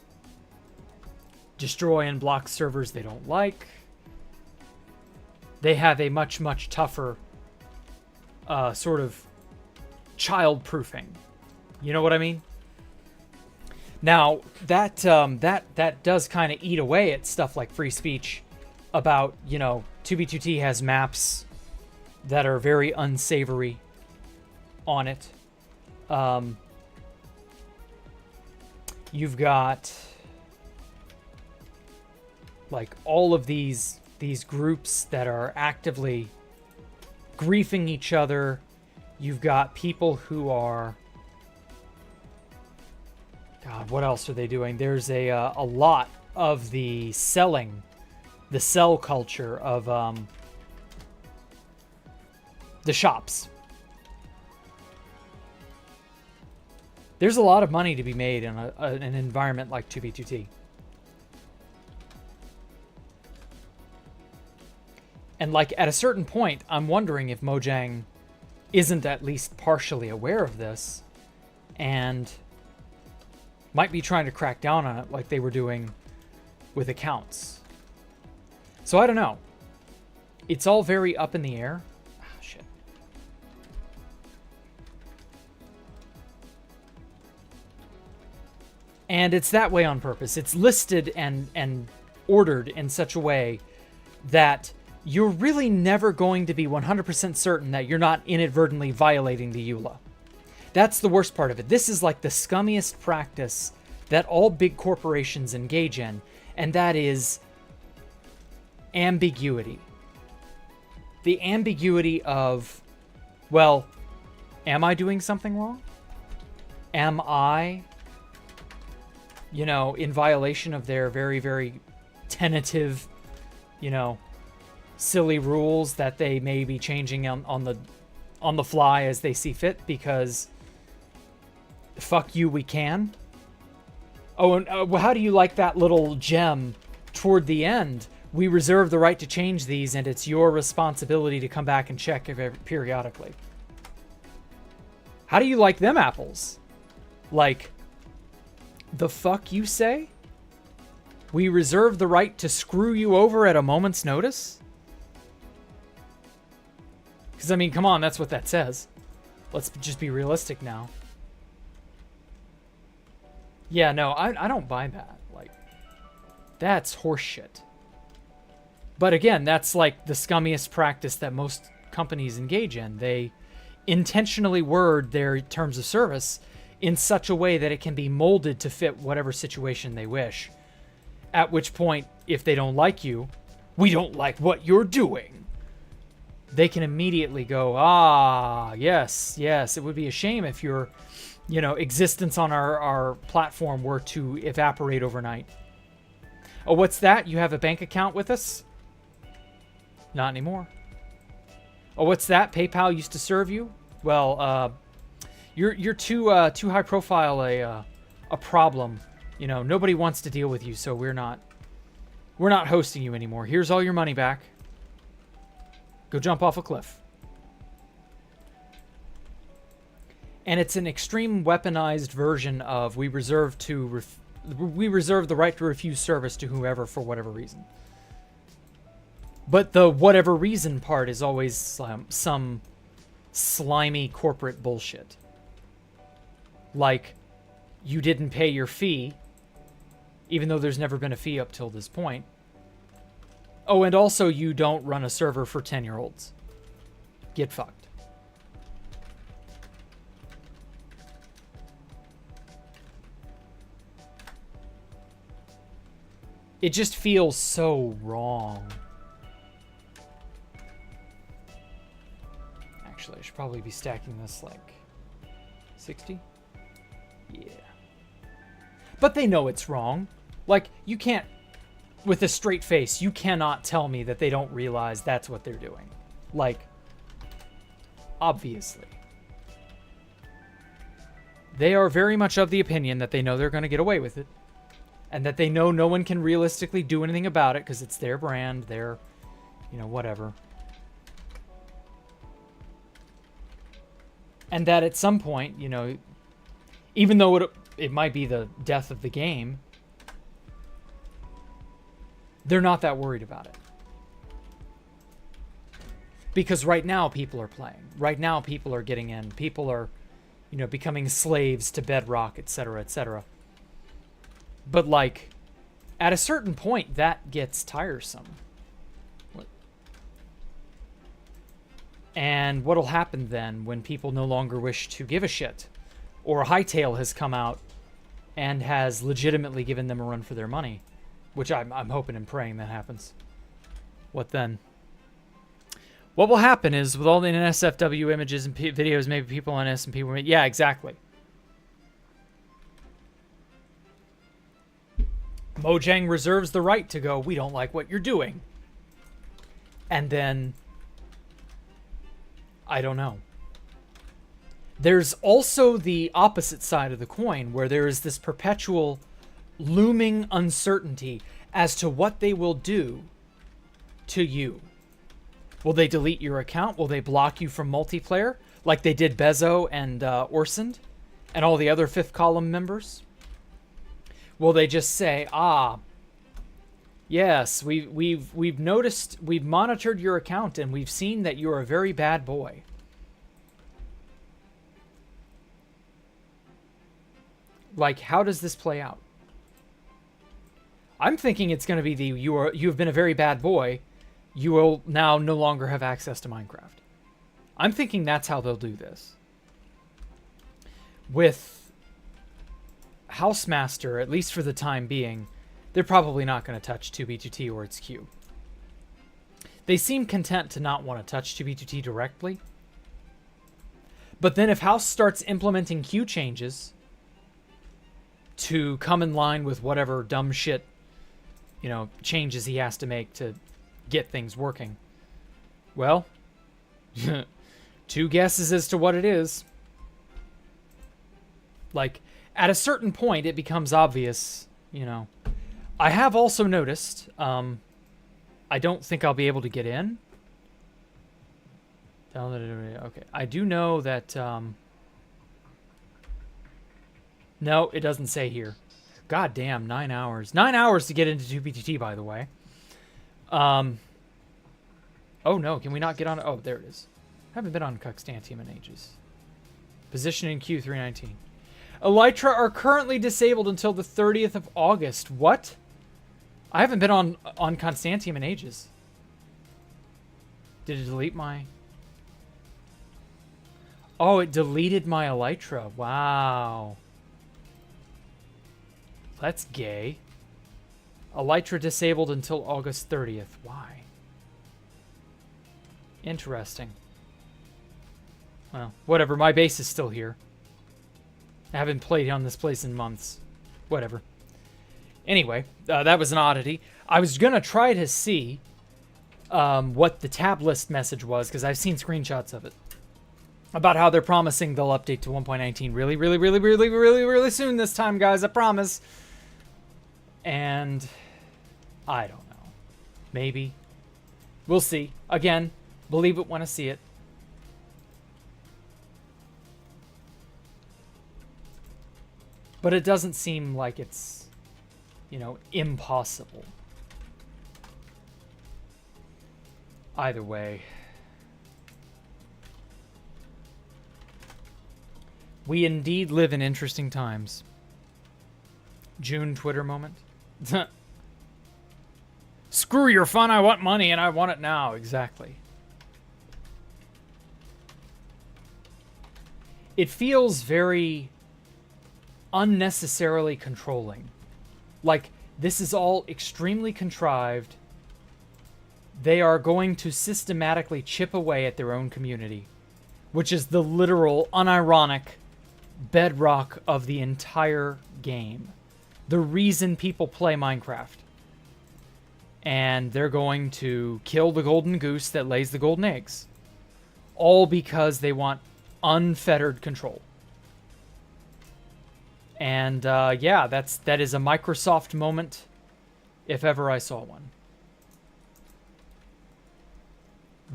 [SPEAKER 1] destroy and block servers they don't like. They have a much, much tougher sort of child-proofing. You know what I mean? Now, that does kind of eat away at stuff like free speech about, you know, 2B2T has maps that are very unsavory on it. You've got like all of these groups that are actively griefing each other. You've got people who are, God, what else are they doing? There's a lot of the selling, the sell culture of the shops. There's a lot of money to be made in an environment like 2B2T. And like at a certain point, I'm wondering if Mojang isn't at least partially aware of this and might be trying to crack down on it like they were doing with accounts. So I don't know. It's all very up in the air. Ah, shit. And it's that way on purpose. It's listed and ordered in such a way that you're really never going to be 100% certain that you're not inadvertently violating the EULA. That's the worst part of it. This is like the scummiest practice that all big corporations engage in, and that is ambiguity. The ambiguity of, well, am I doing something wrong? Am I, you know, in violation of their very, very tentative, you know, silly rules that they may be changing on the fly as they see fit because fuck you, we can. Oh, and how do you like that little gem toward the end? We reserve the right to change these, and it's your responsibility to come back and check periodically. How do you like them apples? Like, the fuck you say? We reserve the right to screw you over at a moment's notice? Because, I mean, come on, that's what that says. Let's just be realistic now. Yeah, no, I don't buy that. Like, that's horseshit. But again, that's like the scummiest practice that most companies engage in. They intentionally word their terms of service in such a way that it can be molded to fit whatever situation they wish. At which point, if they don't like you, we don't like what you're doing. They can immediately go, ah, yes, it would be a shame if your, you know, existence on our platform were to evaporate overnight. Oh, what's that? You have a bank account with us? Not anymore. Oh, what's that? PayPal used to serve you? Well, you're too high profile a problem. You know, nobody wants to deal with you, so we're not hosting you anymore. Here's all your money back. Go jump off a cliff. And it's an extreme weaponized version of we reserve the right to refuse service to whoever for whatever reason. But the whatever reason part is always some slimy corporate bullshit. Like, you didn't pay your fee, even though there's never been a fee up till this point. Oh, and also you don't run a server for 10-year-olds. get fucked. It just feels so wrong. Actually, I should probably be stacking this like 60. Yeah. But they know it's wrong. Like, you can't, with a straight face, you cannot tell me that they don't realize that's what they're doing. Like, obviously. They are very much of the opinion that they know they're going to get away with it. And that they know no one can realistically do anything about it because it's their brand, their, you know, whatever. And that at some point, you know, even though it might be the death of the game, they're not that worried about it. Because right now people are playing. Right now people are getting in. People are, you know, becoming slaves to Bedrock, etc., etc. But, like, at a certain point, that gets tiresome. And what'll happen then when people no longer wish to give a shit? Or Hytale has come out and has legitimately given them a run for their money. Which I'm hoping and praying that happens. What then? What will happen is, with all the NSFW images and videos, maybe people on S&P will... Yeah, exactly. Mojang reserves the right to go, we don't like what you're doing. And then, I don't know. There's also the opposite side of the coin, where there is this perpetual looming uncertainty as to what they will do to you. Will they delete your account? Will they block you from multiplayer? Like they did Bezo and Orsund and all the other fifth column members? Will they just say, yes, we've noticed, we've monitored your account and we've seen that you're a very bad boy. Like, how does this play out? I'm thinking it's going to be the you've been a very bad boy. You will now no longer have access to Minecraft. I'm thinking that's how they'll do this. With Housemaster, at least for the time being, they're probably not going to touch 2B2T or its Q. They seem content to not want to touch 2B2T directly. But then if House starts implementing Q changes to come in line with whatever dumb shit, you know, changes he has to make to get things working, well, two guesses as to what it is. Like, at a certain point, it becomes obvious, you know. I have also noticed, I don't think I'll be able to get in. Okay, I do know that, no, it doesn't say here. God damn, 9 hours. 9 hours to get into 2BTT, by the way. Oh no, can we not get on? Oh, there it is. Haven't been on Constantium in ages. Position in Q319. Elytra are currently disabled until the 30th of August. What? I haven't been on Constantium in ages. Did it delete my... Oh, it deleted my Elytra. Wow. That's gay. Elytra disabled until August 30th. Why? Interesting. Well, whatever. My base is still here. I haven't played on this place in months. Whatever. Anyway, that was an oddity. I was going to try to see what the tab list message was, because I've seen screenshots of it. About how they're promising they'll update to 1.19 really soon this time, guys. I promise. And I don't know. Maybe. We'll see. Again, believe it when I see it. But it doesn't seem like it's, you know, impossible. Either way. We indeed live in interesting times. June Twitter moment. Screw your fun, I want money and I want it now. Exactly. it feels very unnecessarily controlling. Like, this is all extremely contrived. They are going to systematically chip away at their own community, which is the literal, unironic bedrock of the entire game. The reason people play Minecraft. And they're going to kill the golden goose that lays the golden eggs. All because they want unfettered control. And yeah, that is a Microsoft moment, if ever I saw one.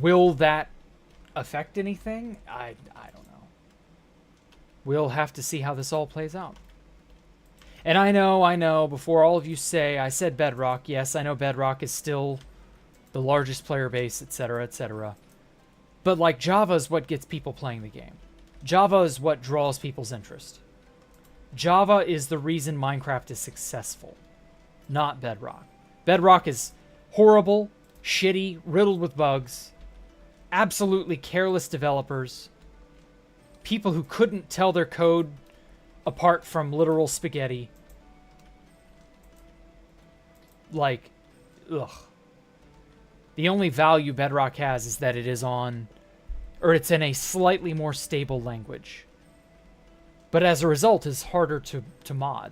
[SPEAKER 1] Will that affect anything? I don't know. We'll have to see how this all plays out. And I know, before all of you say, I said Bedrock. Yes, I know Bedrock is still the largest player base, etc., etc. But, like, Java is what gets people playing the game. Java is what draws people's interest. Java is the reason Minecraft is successful, not Bedrock. Bedrock is horrible, shitty, riddled with bugs, absolutely careless developers, people who couldn't tell their code apart from literal spaghetti. Like, ugh. The only value Bedrock has is that it is on, or it's in a slightly more stable language. But as a result, it's harder to mod.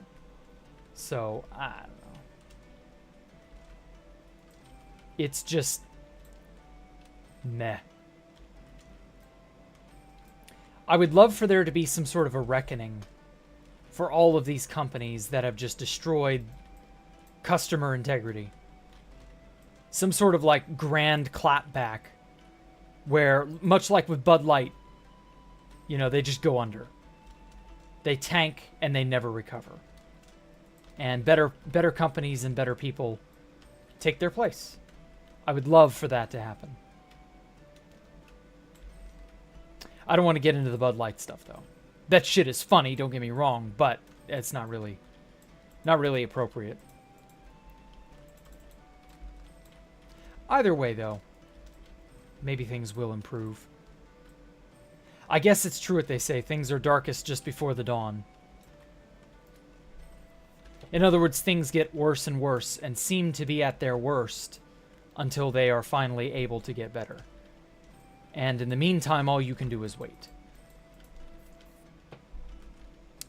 [SPEAKER 1] So, I don't know. It's just meh. I would love for there to be some sort of a reckoning for all of these companies that have just destroyed customer integrity. Some sort of like grand clapback where, much like with Bud Light, you know, they just go under. They tank and they never recover. And better companies and better people take their place. I would love for that to happen. I don't want to get into the Bud Light stuff, though. That shit is funny, don't get me wrong, but it's not really appropriate. Either way, though, maybe things will improve. I guess it's true what they say, things are darkest just before the dawn. In other words, things get worse and worse and seem to be at their worst until they are finally able to get better. And in the meantime, all you can do is wait.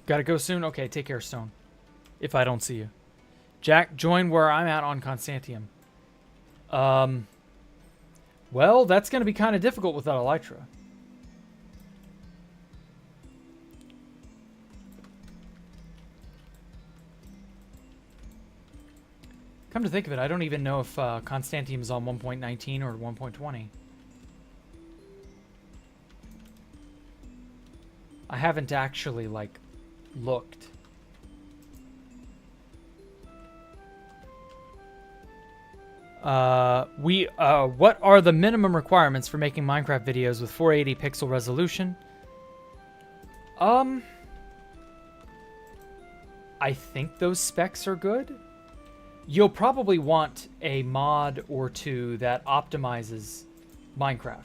[SPEAKER 1] Gotta go soon? Okay, take care, Stone. If I don't see you. Jack, join where I'm at on Constantium. Well, that's going to be kind of difficult without Elytra. Come to think of it, I don't even know if Constantium is on 1.19 or 1.20. I haven't actually, like, looked. What are the minimum requirements for making Minecraft videos with 480 pixel resolution? I think those specs are good. You'll probably want a mod or two that optimizes Minecraft.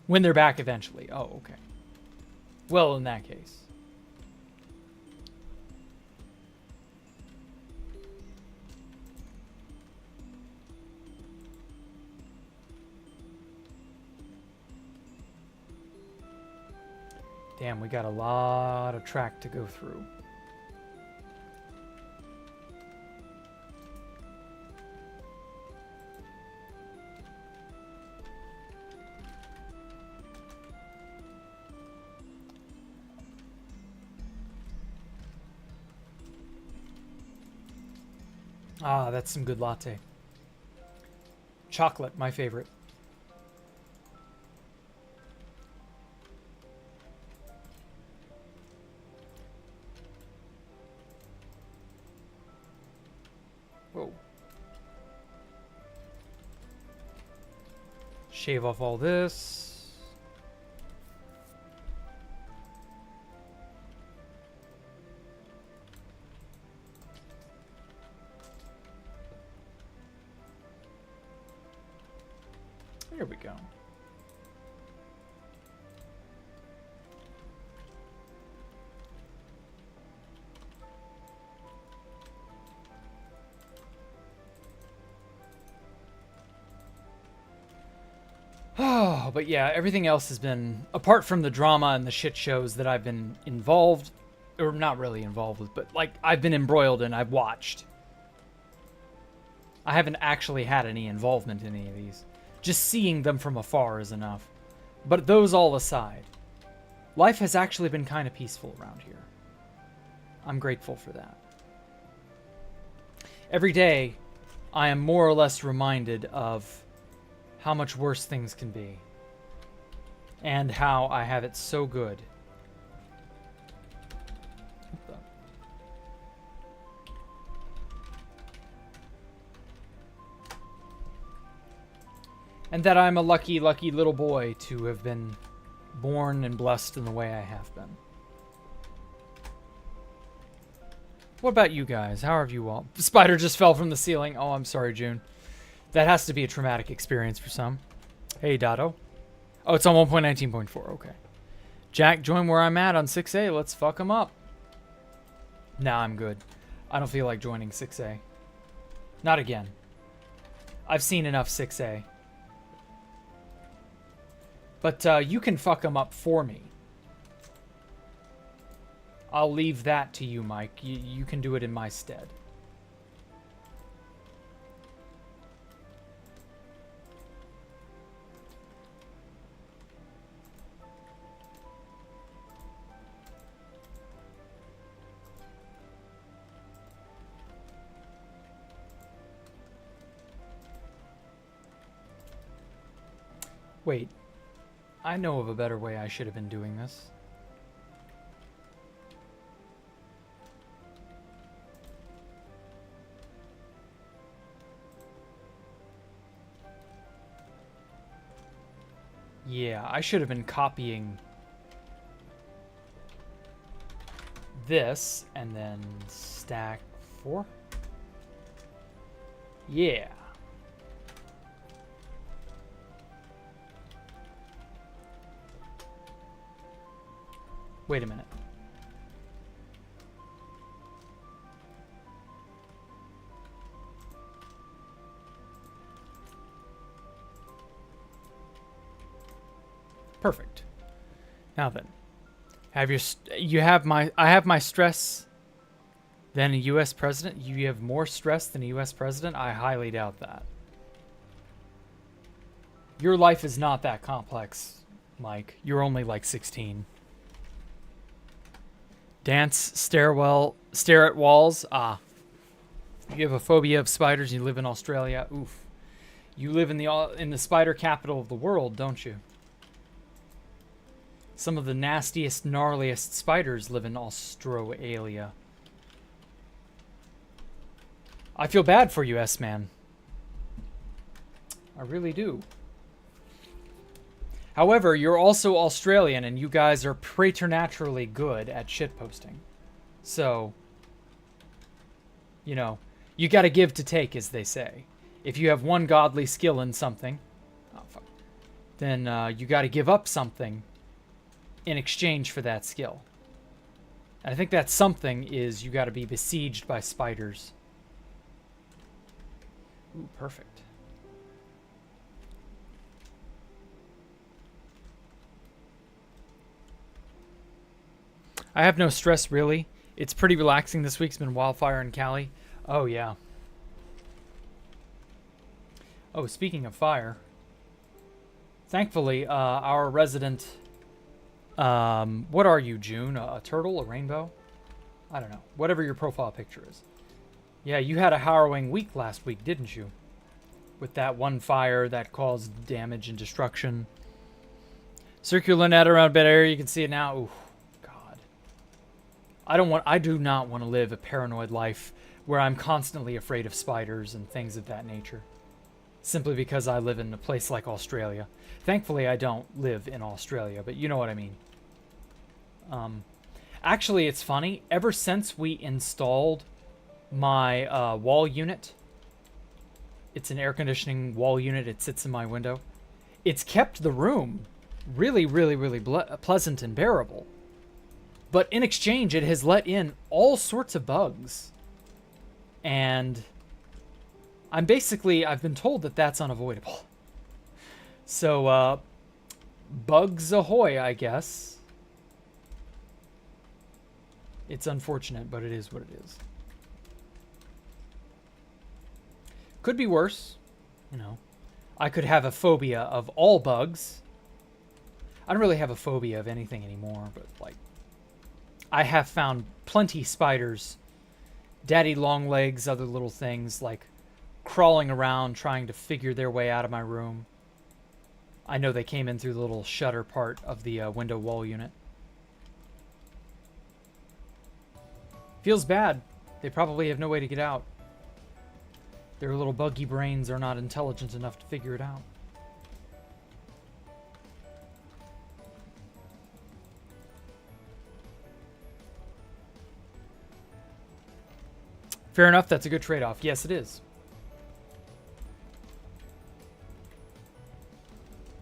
[SPEAKER 1] When they're back eventually. Oh, okay. Well, in that case. Damn, we got a lot of track to go through. Ah, that's some good latte. Chocolate, my favorite. Whoa. Shave off all this. There we go. Oh, but yeah, everything else has been, apart from the drama and the shit shows that I've been involved, or not really involved with, but like I've been embroiled in, I've watched. I haven't actually had any involvement in any of these. Just seeing them from afar is enough. But those all aside, life has actually been kind of peaceful around here. I'm grateful for that. Every day, I am more or less reminded of how much worse things can be. And how I have it so good. And that I'm a lucky, lucky little boy to have been born and blessed in the way I have been. What about you guys? How have you all? The spider just fell from the ceiling. Oh, I'm sorry, June. That has to be a traumatic experience for some. Hey, Dotto. Oh, it's on 1.19.4. Okay. Jack, join where I'm at on 6A. Let's fuck him up. Nah, I'm good. I don't feel like joining 6A. Not again. I've seen enough 6A. But you can fuck him up for me. I'll leave that to you, Mike. You can do it in my stead. Wait. I know of a better way I should have been doing this. Yeah, I should have been copying this and then stack 4. Yeah. Wait a minute. Perfect. Now then, I have my stress than a U.S. president. You have more stress than a U.S. president. I highly doubt that. Your life is not that complex, Mike. You're only like 16. Dance, stare at walls. Ah. You have a phobia of spiders. You live in Australia. Oof. You live in the spider capital of the world, don't you? Some of the nastiest, gnarliest spiders live in Australia. I feel bad for you, S-Man. I really do. However, you're also Australian, and you guys are preternaturally good at shitposting. So, you know, you gotta give to take, as they say. If you have one godly skill in something, then you gotta give up something in exchange for that skill. And I think that something is you gotta be besieged by spiders. Ooh, perfect. I have no stress, really. It's pretty relaxing this week. It's been wildfire in Cali. Oh, yeah. Oh, speaking of fire. Thankfully, our resident... what are you, June? A turtle? A rainbow? I don't know. Whatever your profile picture is. Yeah, you had a harrowing week last week, didn't you? With that one fire that caused damage and destruction. Circular net around bed area. You can see it now. Ooh. I do not want to live a paranoid life where I'm constantly afraid of spiders and things of that nature. Simply because I live in a place like Australia. Thankfully, I don't live in Australia, but you know what I mean. Actually, it's funny. Ever since we installed my wall unit, it's an air conditioning wall unit. It sits in my window. It's kept the room really, really, really pleasant and bearable. But in exchange, it has let in all sorts of bugs. And I've been told that that's unavoidable. So, bugs ahoy, I guess. It's unfortunate, but it is what it is. Could be worse, you know. I could have a phobia of all bugs. I don't really have a phobia of anything anymore, but like, I have found plenty spiders, daddy long legs, other little things like crawling around trying to figure their way out of my room. I know they came in through the little shutter part of the window wall unit. Feels bad. They probably have no way to get out. Their little buggy brains are not intelligent enough to figure it out. Fair enough, that's a good trade-off. Yes, it is.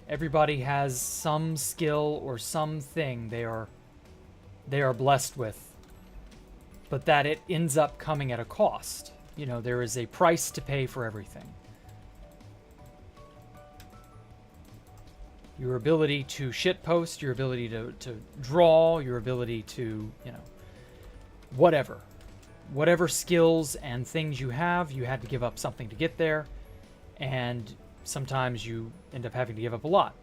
[SPEAKER 1] Everybody has some skill or something they are blessed with, but that it ends up coming at a cost. You know, there is a price to pay for everything. Your ability to shitpost, your ability to draw, your ability to, you know, whatever. Whatever skills and things you have, you had to give up something to get there. And sometimes you end up having to give up a lot.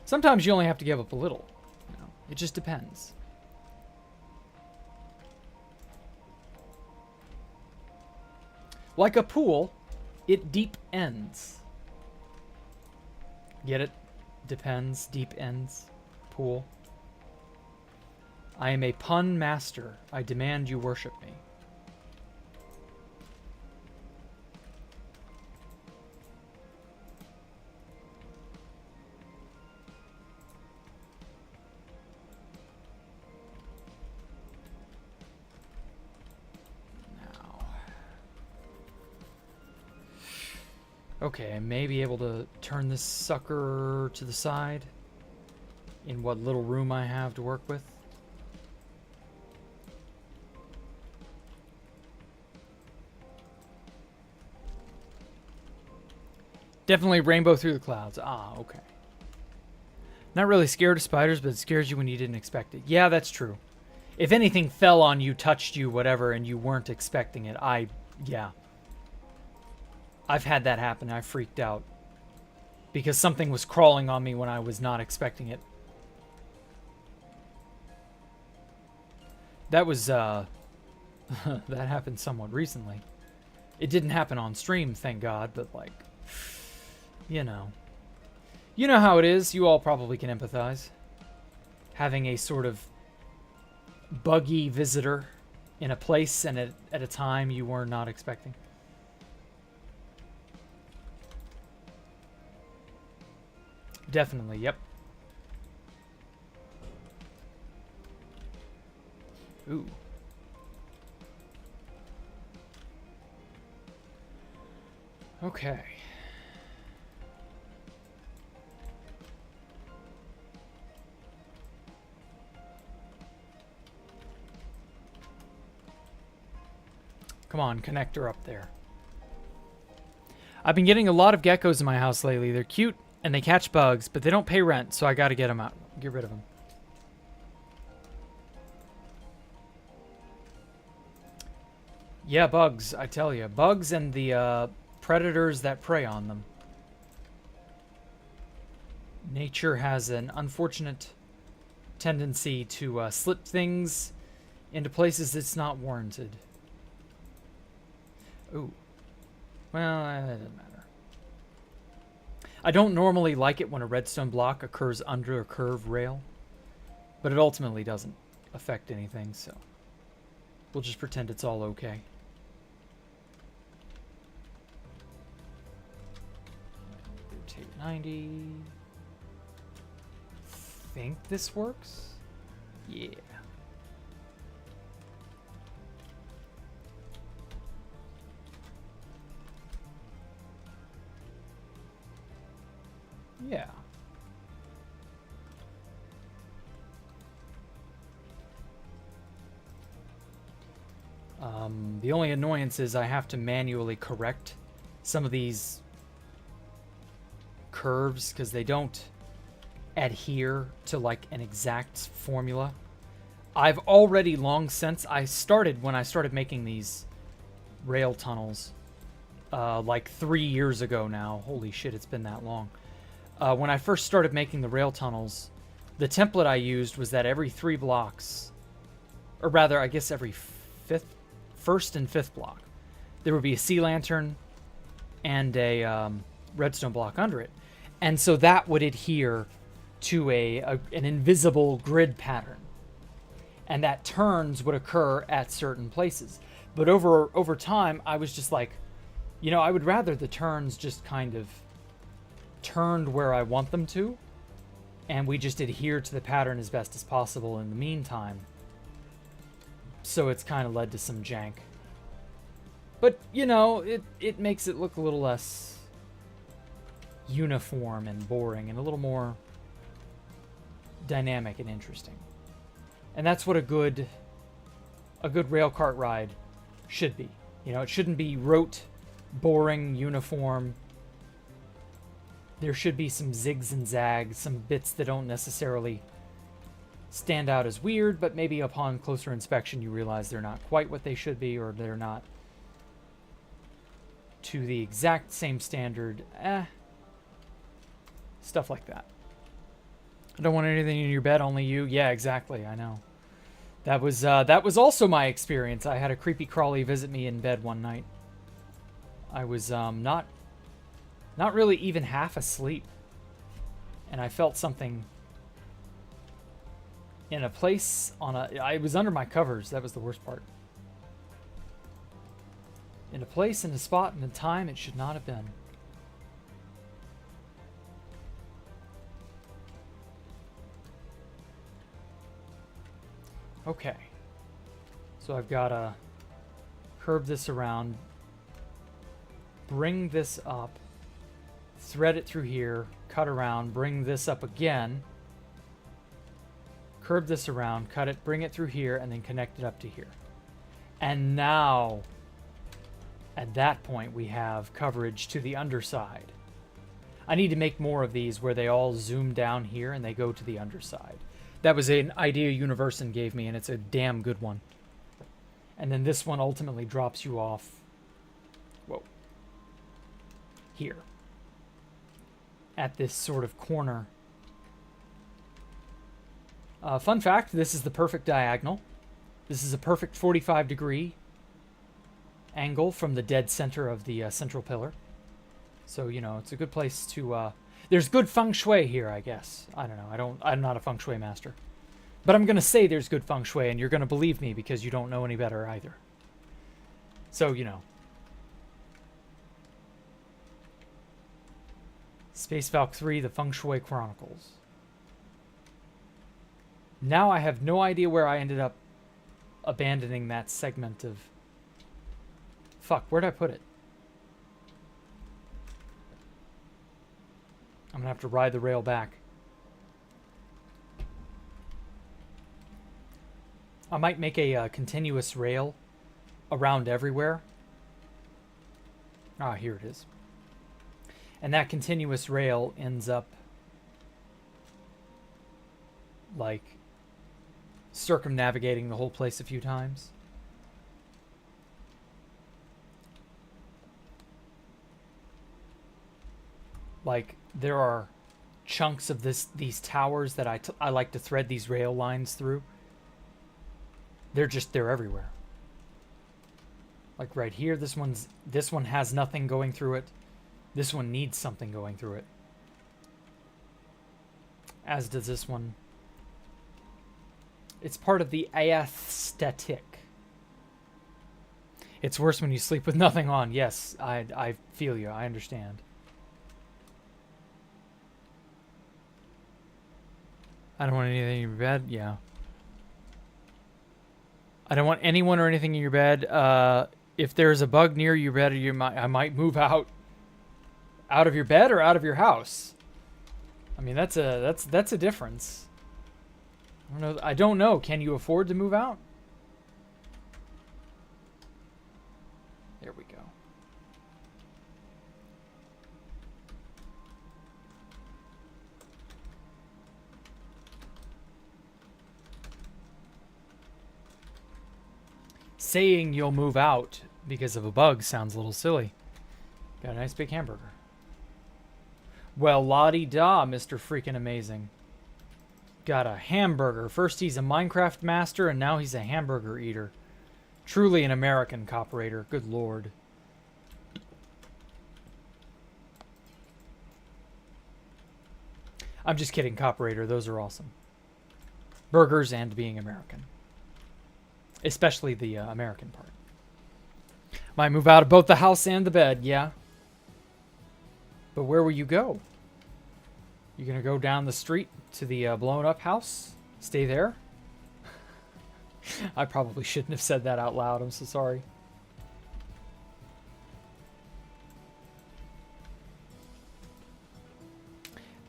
[SPEAKER 1] Sometimes you only have to give up a little. You know, it just depends. Like a pool, it deep ends. Get it? Depends. Deep ends. Pool. I am a pun master. I demand you worship me. Okay, I may be able to turn this sucker to the side in what little room I have to work with. Definitely rainbow through the clouds. Ah, okay. Not really scared of spiders, but it scares you when you didn't expect it. Yeah, that's true. If anything fell on you, touched you, whatever, and you weren't expecting it, yeah. I've had that happen. I freaked out because something was crawling on me when I was not expecting it. That was, that happened somewhat recently. It didn't happen on stream, thank God, but like, you know. You know how it is. You all probably can empathize. Having a sort of buggy visitor in a place and at a time you were not expecting. Definitely, yep. Ooh. Okay. Come on, connector up there. I've been getting a lot of geckos in my house lately. They're cute and they catch bugs, but they don't pay rent, so I gotta get them out. Get rid of them. Yeah, bugs, I tell you. Bugs and the predators that prey on them. Nature has an unfortunate tendency to slip things into places it's not warranted. Ooh. Well, it doesn't matter. I don't normally like it when a redstone block occurs under a curved rail, but it ultimately doesn't affect anything, so we'll just pretend it's all okay. Rotate 90. Think this works? Yeah. Yeah. The only annoyance is I have to manually correct some of these curves because they don't adhere to like an exact formula. I've already long since when I started making these rail tunnels like 3 years ago now. Holy shit, it's been that long. When I first started making the rail tunnels, the template I used was that every 3 blocks, or rather I guess every first and fifth block, there would be a sea lantern and a redstone block under it. And so that would adhere to an invisible grid pattern. And that turns would occur at certain places. But over time, I was just like, you know, I would rather the turns just kind of turned where I want them to, and we just adhere to the pattern as best as possible in the meantime. So it's kind of led to some jank. But, you know, it makes it look a little less uniform and boring and a little more dynamic and interesting. And that's what a good railcart ride should be. You know, it shouldn't be rote, boring, uniform. There should be some zigs and zags, some bits that don't necessarily stand out as weird, but maybe upon closer inspection you realize they're not quite what they should be, or they're not to the exact same standard. Stuff like that. I don't want anything in your bed, only you. Yeah, exactly. I know. That was also my experience. I had a creepy crawly visit me in bed one night. I was not really even half asleep, and I felt something in a place I was under my covers. That was the worst part. In a place, in a spot, in a time it should not have been. Okay. So I've got to curve this around, bring this up, thread it through here, cut around, bring this up again, curve this around, cut it, bring it through here, and then connect it up to here. And now, at that point, we have coverage to the underside. I need to make more of these where they all zoom down here and they go to the underside. That was an idea Universon gave me, and it's a damn good one. And then this one ultimately drops you off, whoa, here, at this sort of corner. Fun fact, this is the perfect diagonal. This is a perfect 45-degree angle from the dead center of the central pillar. So, you know, it's a good place to... there's good feng shui here, I guess. I don't know. I'm not a feng shui master. But I'm going to say there's good feng shui, and you're going to believe me because you don't know any better either. So, you know. Space Valk 3, The Feng Shui Chronicles. Now I have no idea where I ended up abandoning that segment of... Fuck, where'd I put it? I'm going to have to ride the rail back. I might make a continuous rail around everywhere. Ah, here it is. And that continuous rail ends up like circumnavigating the whole place a few times. Like, there are chunks of these towers that I like to thread these rail lines through. They're everywhere. Like right here, this one has nothing going through it. This one needs something going through it. As does this one. It's part of the aesthetic. It's worse when you sleep with nothing on. Yes, I feel you. I understand. I don't want anything in your bed. Yeah. I don't want anyone or anything in your bed. If there's a bug near your bed, I might move out of your bed or out of your house. I mean, that's a difference. I don't know. Can you afford to move out? There we go. Saying you'll move out because of a bug sounds a little silly. Got a nice big hamburger. Well, la-di-da, Mr. Freaking Amazing. Got a hamburger. First he's a Minecraft master, and now he's a hamburger eater. Truly an American Coperator. Good lord. I'm just kidding, Coperator. Those are awesome. Burgers and being American. Especially the American part. Might move out of both the house and the bed, yeah. But where will you go? You gonna go down the street to the blown up house? Stay there? I probably shouldn't have said that out loud. I'm so sorry.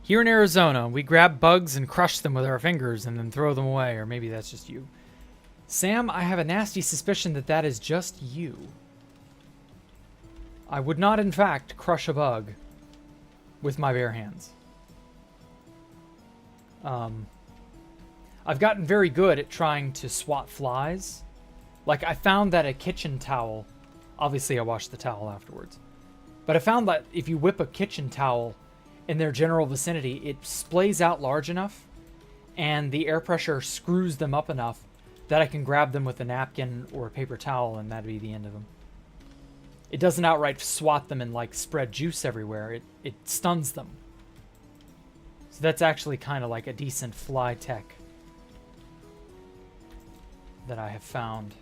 [SPEAKER 1] Here in Arizona, we grab bugs and crush them with our fingers and then throw them away. Or maybe that's just you. Sam, I have a nasty suspicion that that is just you. I would not, in fact, crush a bug with my bare hands. I've gotten very good at trying to swat flies. Like, I found that a kitchen towel... Obviously, I washed the towel afterwards. But I found that if you whip a kitchen towel in their general vicinity, it splays out large enough, and the air pressure screws them up enough that I can grab them with a napkin or a paper towel, and that'd be the end of them. It doesn't outright swat them and, like, spread juice everywhere. It stuns them. So that's actually kind of like a decent fly tech that I have found.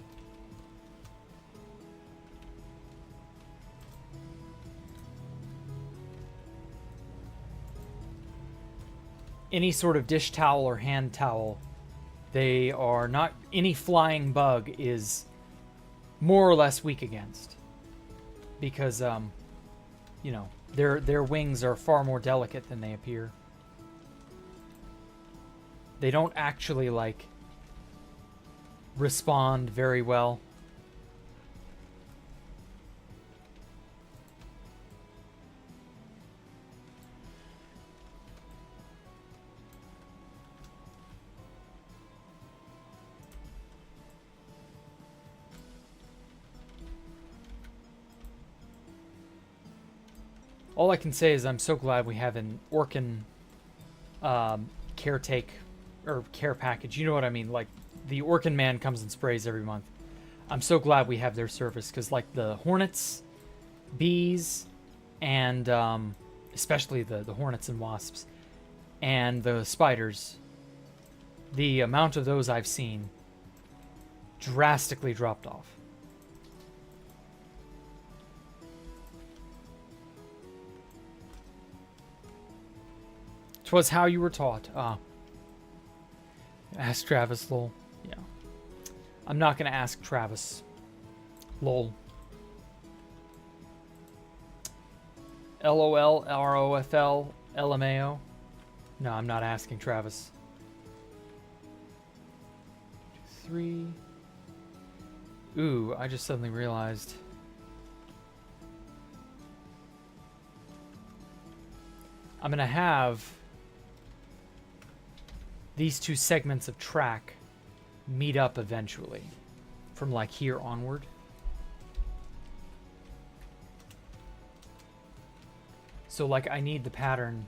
[SPEAKER 1] Any sort of dish towel or hand towel, they are not... Any flying bug is more or less weak against. Because, you know, their wings are far more delicate than they appear. They don't actually, like, respond very well. All I can say is I'm so glad we have an Orkin care package. You know what I mean? Like, the Orkin man comes and sprays every month. I'm so glad we have their service, because, like, the hornets, bees, and especially the hornets and wasps, and the spiders, the amount of those I've seen drastically dropped off. 'Twas how you were taught. Ask Travis, lol. Yeah. I'm not going to ask Travis. Lol. LOL, ROFL, LMAO. No, I'm not asking Travis. 3. Ooh, I just suddenly realized. I'm going to have these two segments of track meet up eventually from, like, here onward. So, like, I need the pattern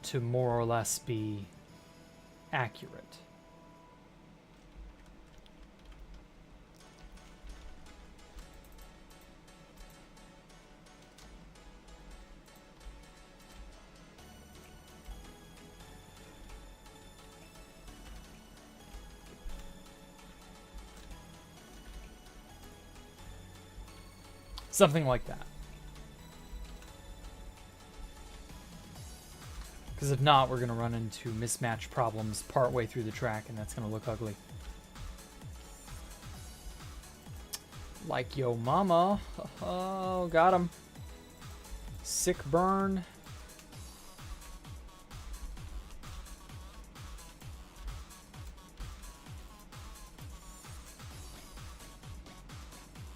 [SPEAKER 1] to more or less be accurate. Something like that. Because if not, we're going to run into mismatch problems partway through the track, and that's going to look ugly. Like yo mama. Oh, got him. Sick burn.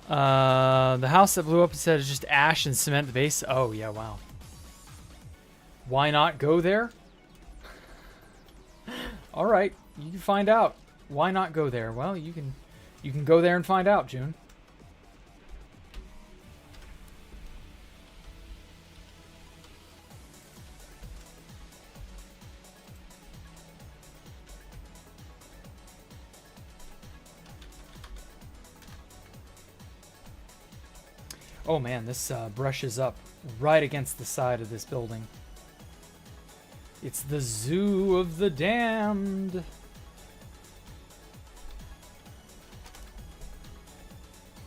[SPEAKER 1] The house that blew up instead is just ash and cement at the base. Oh, yeah, wow. Why not go there? All right, you can find out. Why not go there? Well, you can go there and find out, June. Oh man, this brushes up right against the side of this building. It's the Zoo of the Damned.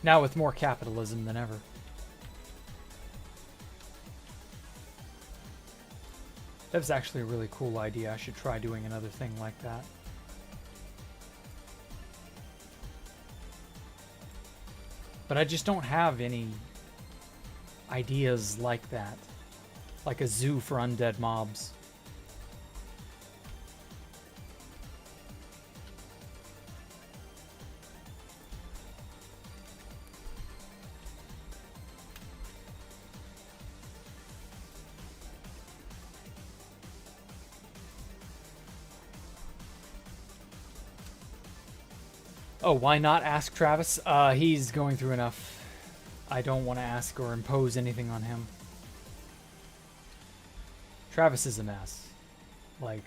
[SPEAKER 1] Now with more capitalism than ever. That was actually a really cool idea. I should try doing another thing like that. But I just don't have any ideas like that. Like a zoo for undead mobs. Oh, why not ask Travis? He's going through enough. I don't want to ask or impose anything on him. Travis is a mess. Like,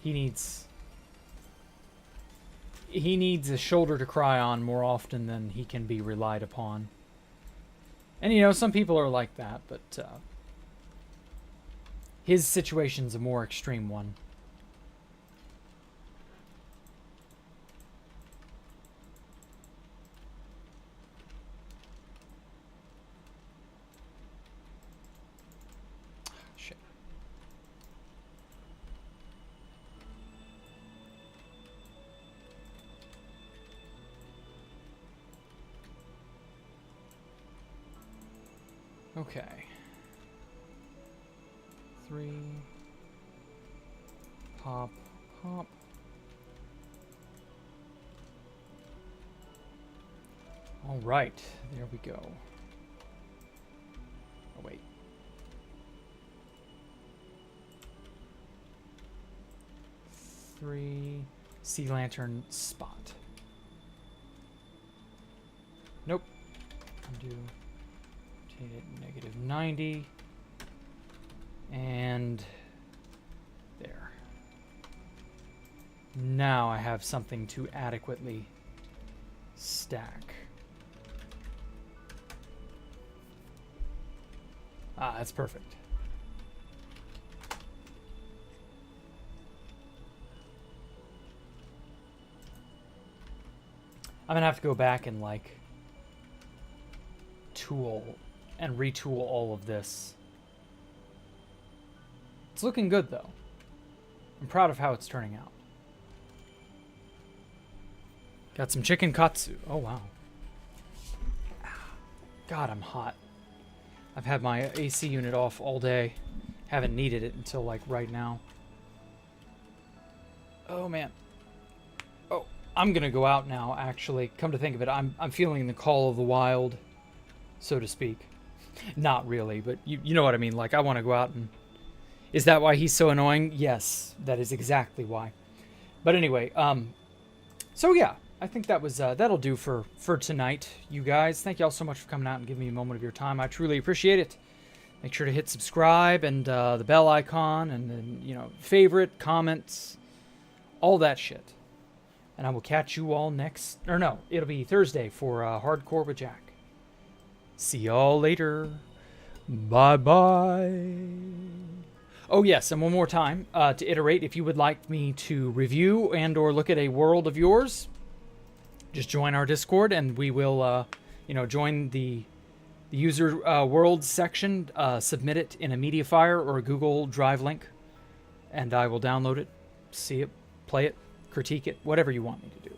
[SPEAKER 1] he needs a shoulder to cry on more often than he can be relied upon. And you know, some people are like that, but his situation's a more extreme one. Okay. 3. Pop, pop. All right, there we go. Oh, wait. Three. Sea lantern spot. Nope. Undo. -90 and there. Now I have something to adequately stack. Ah, that's perfect. I'm gonna have to go back and like tool and retool all of this. It's looking good though. I'm proud of how it's turning out. Got some chicken katsu. Oh wow. God, I'm hot. I've had my AC unit off all day. Haven't needed it until like right now. Oh man. Oh, I'm gonna go out now actually. Come to think of it, I'm feeling the call of the wild, so to speak. Not really, but you know what I mean. Like, I want to go out and... Is that why he's so annoying? Yes, that is exactly why. But anyway, so yeah, I think that was that'll do for tonight, you guys. Thank you all so much for coming out and giving me a moment of your time. I truly appreciate it. Make sure to hit subscribe and the bell icon and then, you know, favorite, comments, all that shit. And I will catch you all next... Or no, it'll be Thursday for Hardcore with Jack. See y'all later. Bye-bye. Oh, yes, and one more time to iterate. If you would like me to review and or look at a world of yours, just join our Discord and we will, you know, join the user world section, submit it in a Mediafire or a Google Drive link, and I will download it, see it, play it, critique it, whatever you want me to do.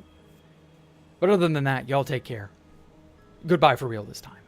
[SPEAKER 1] But other than that, y'all take care. Goodbye for real this time.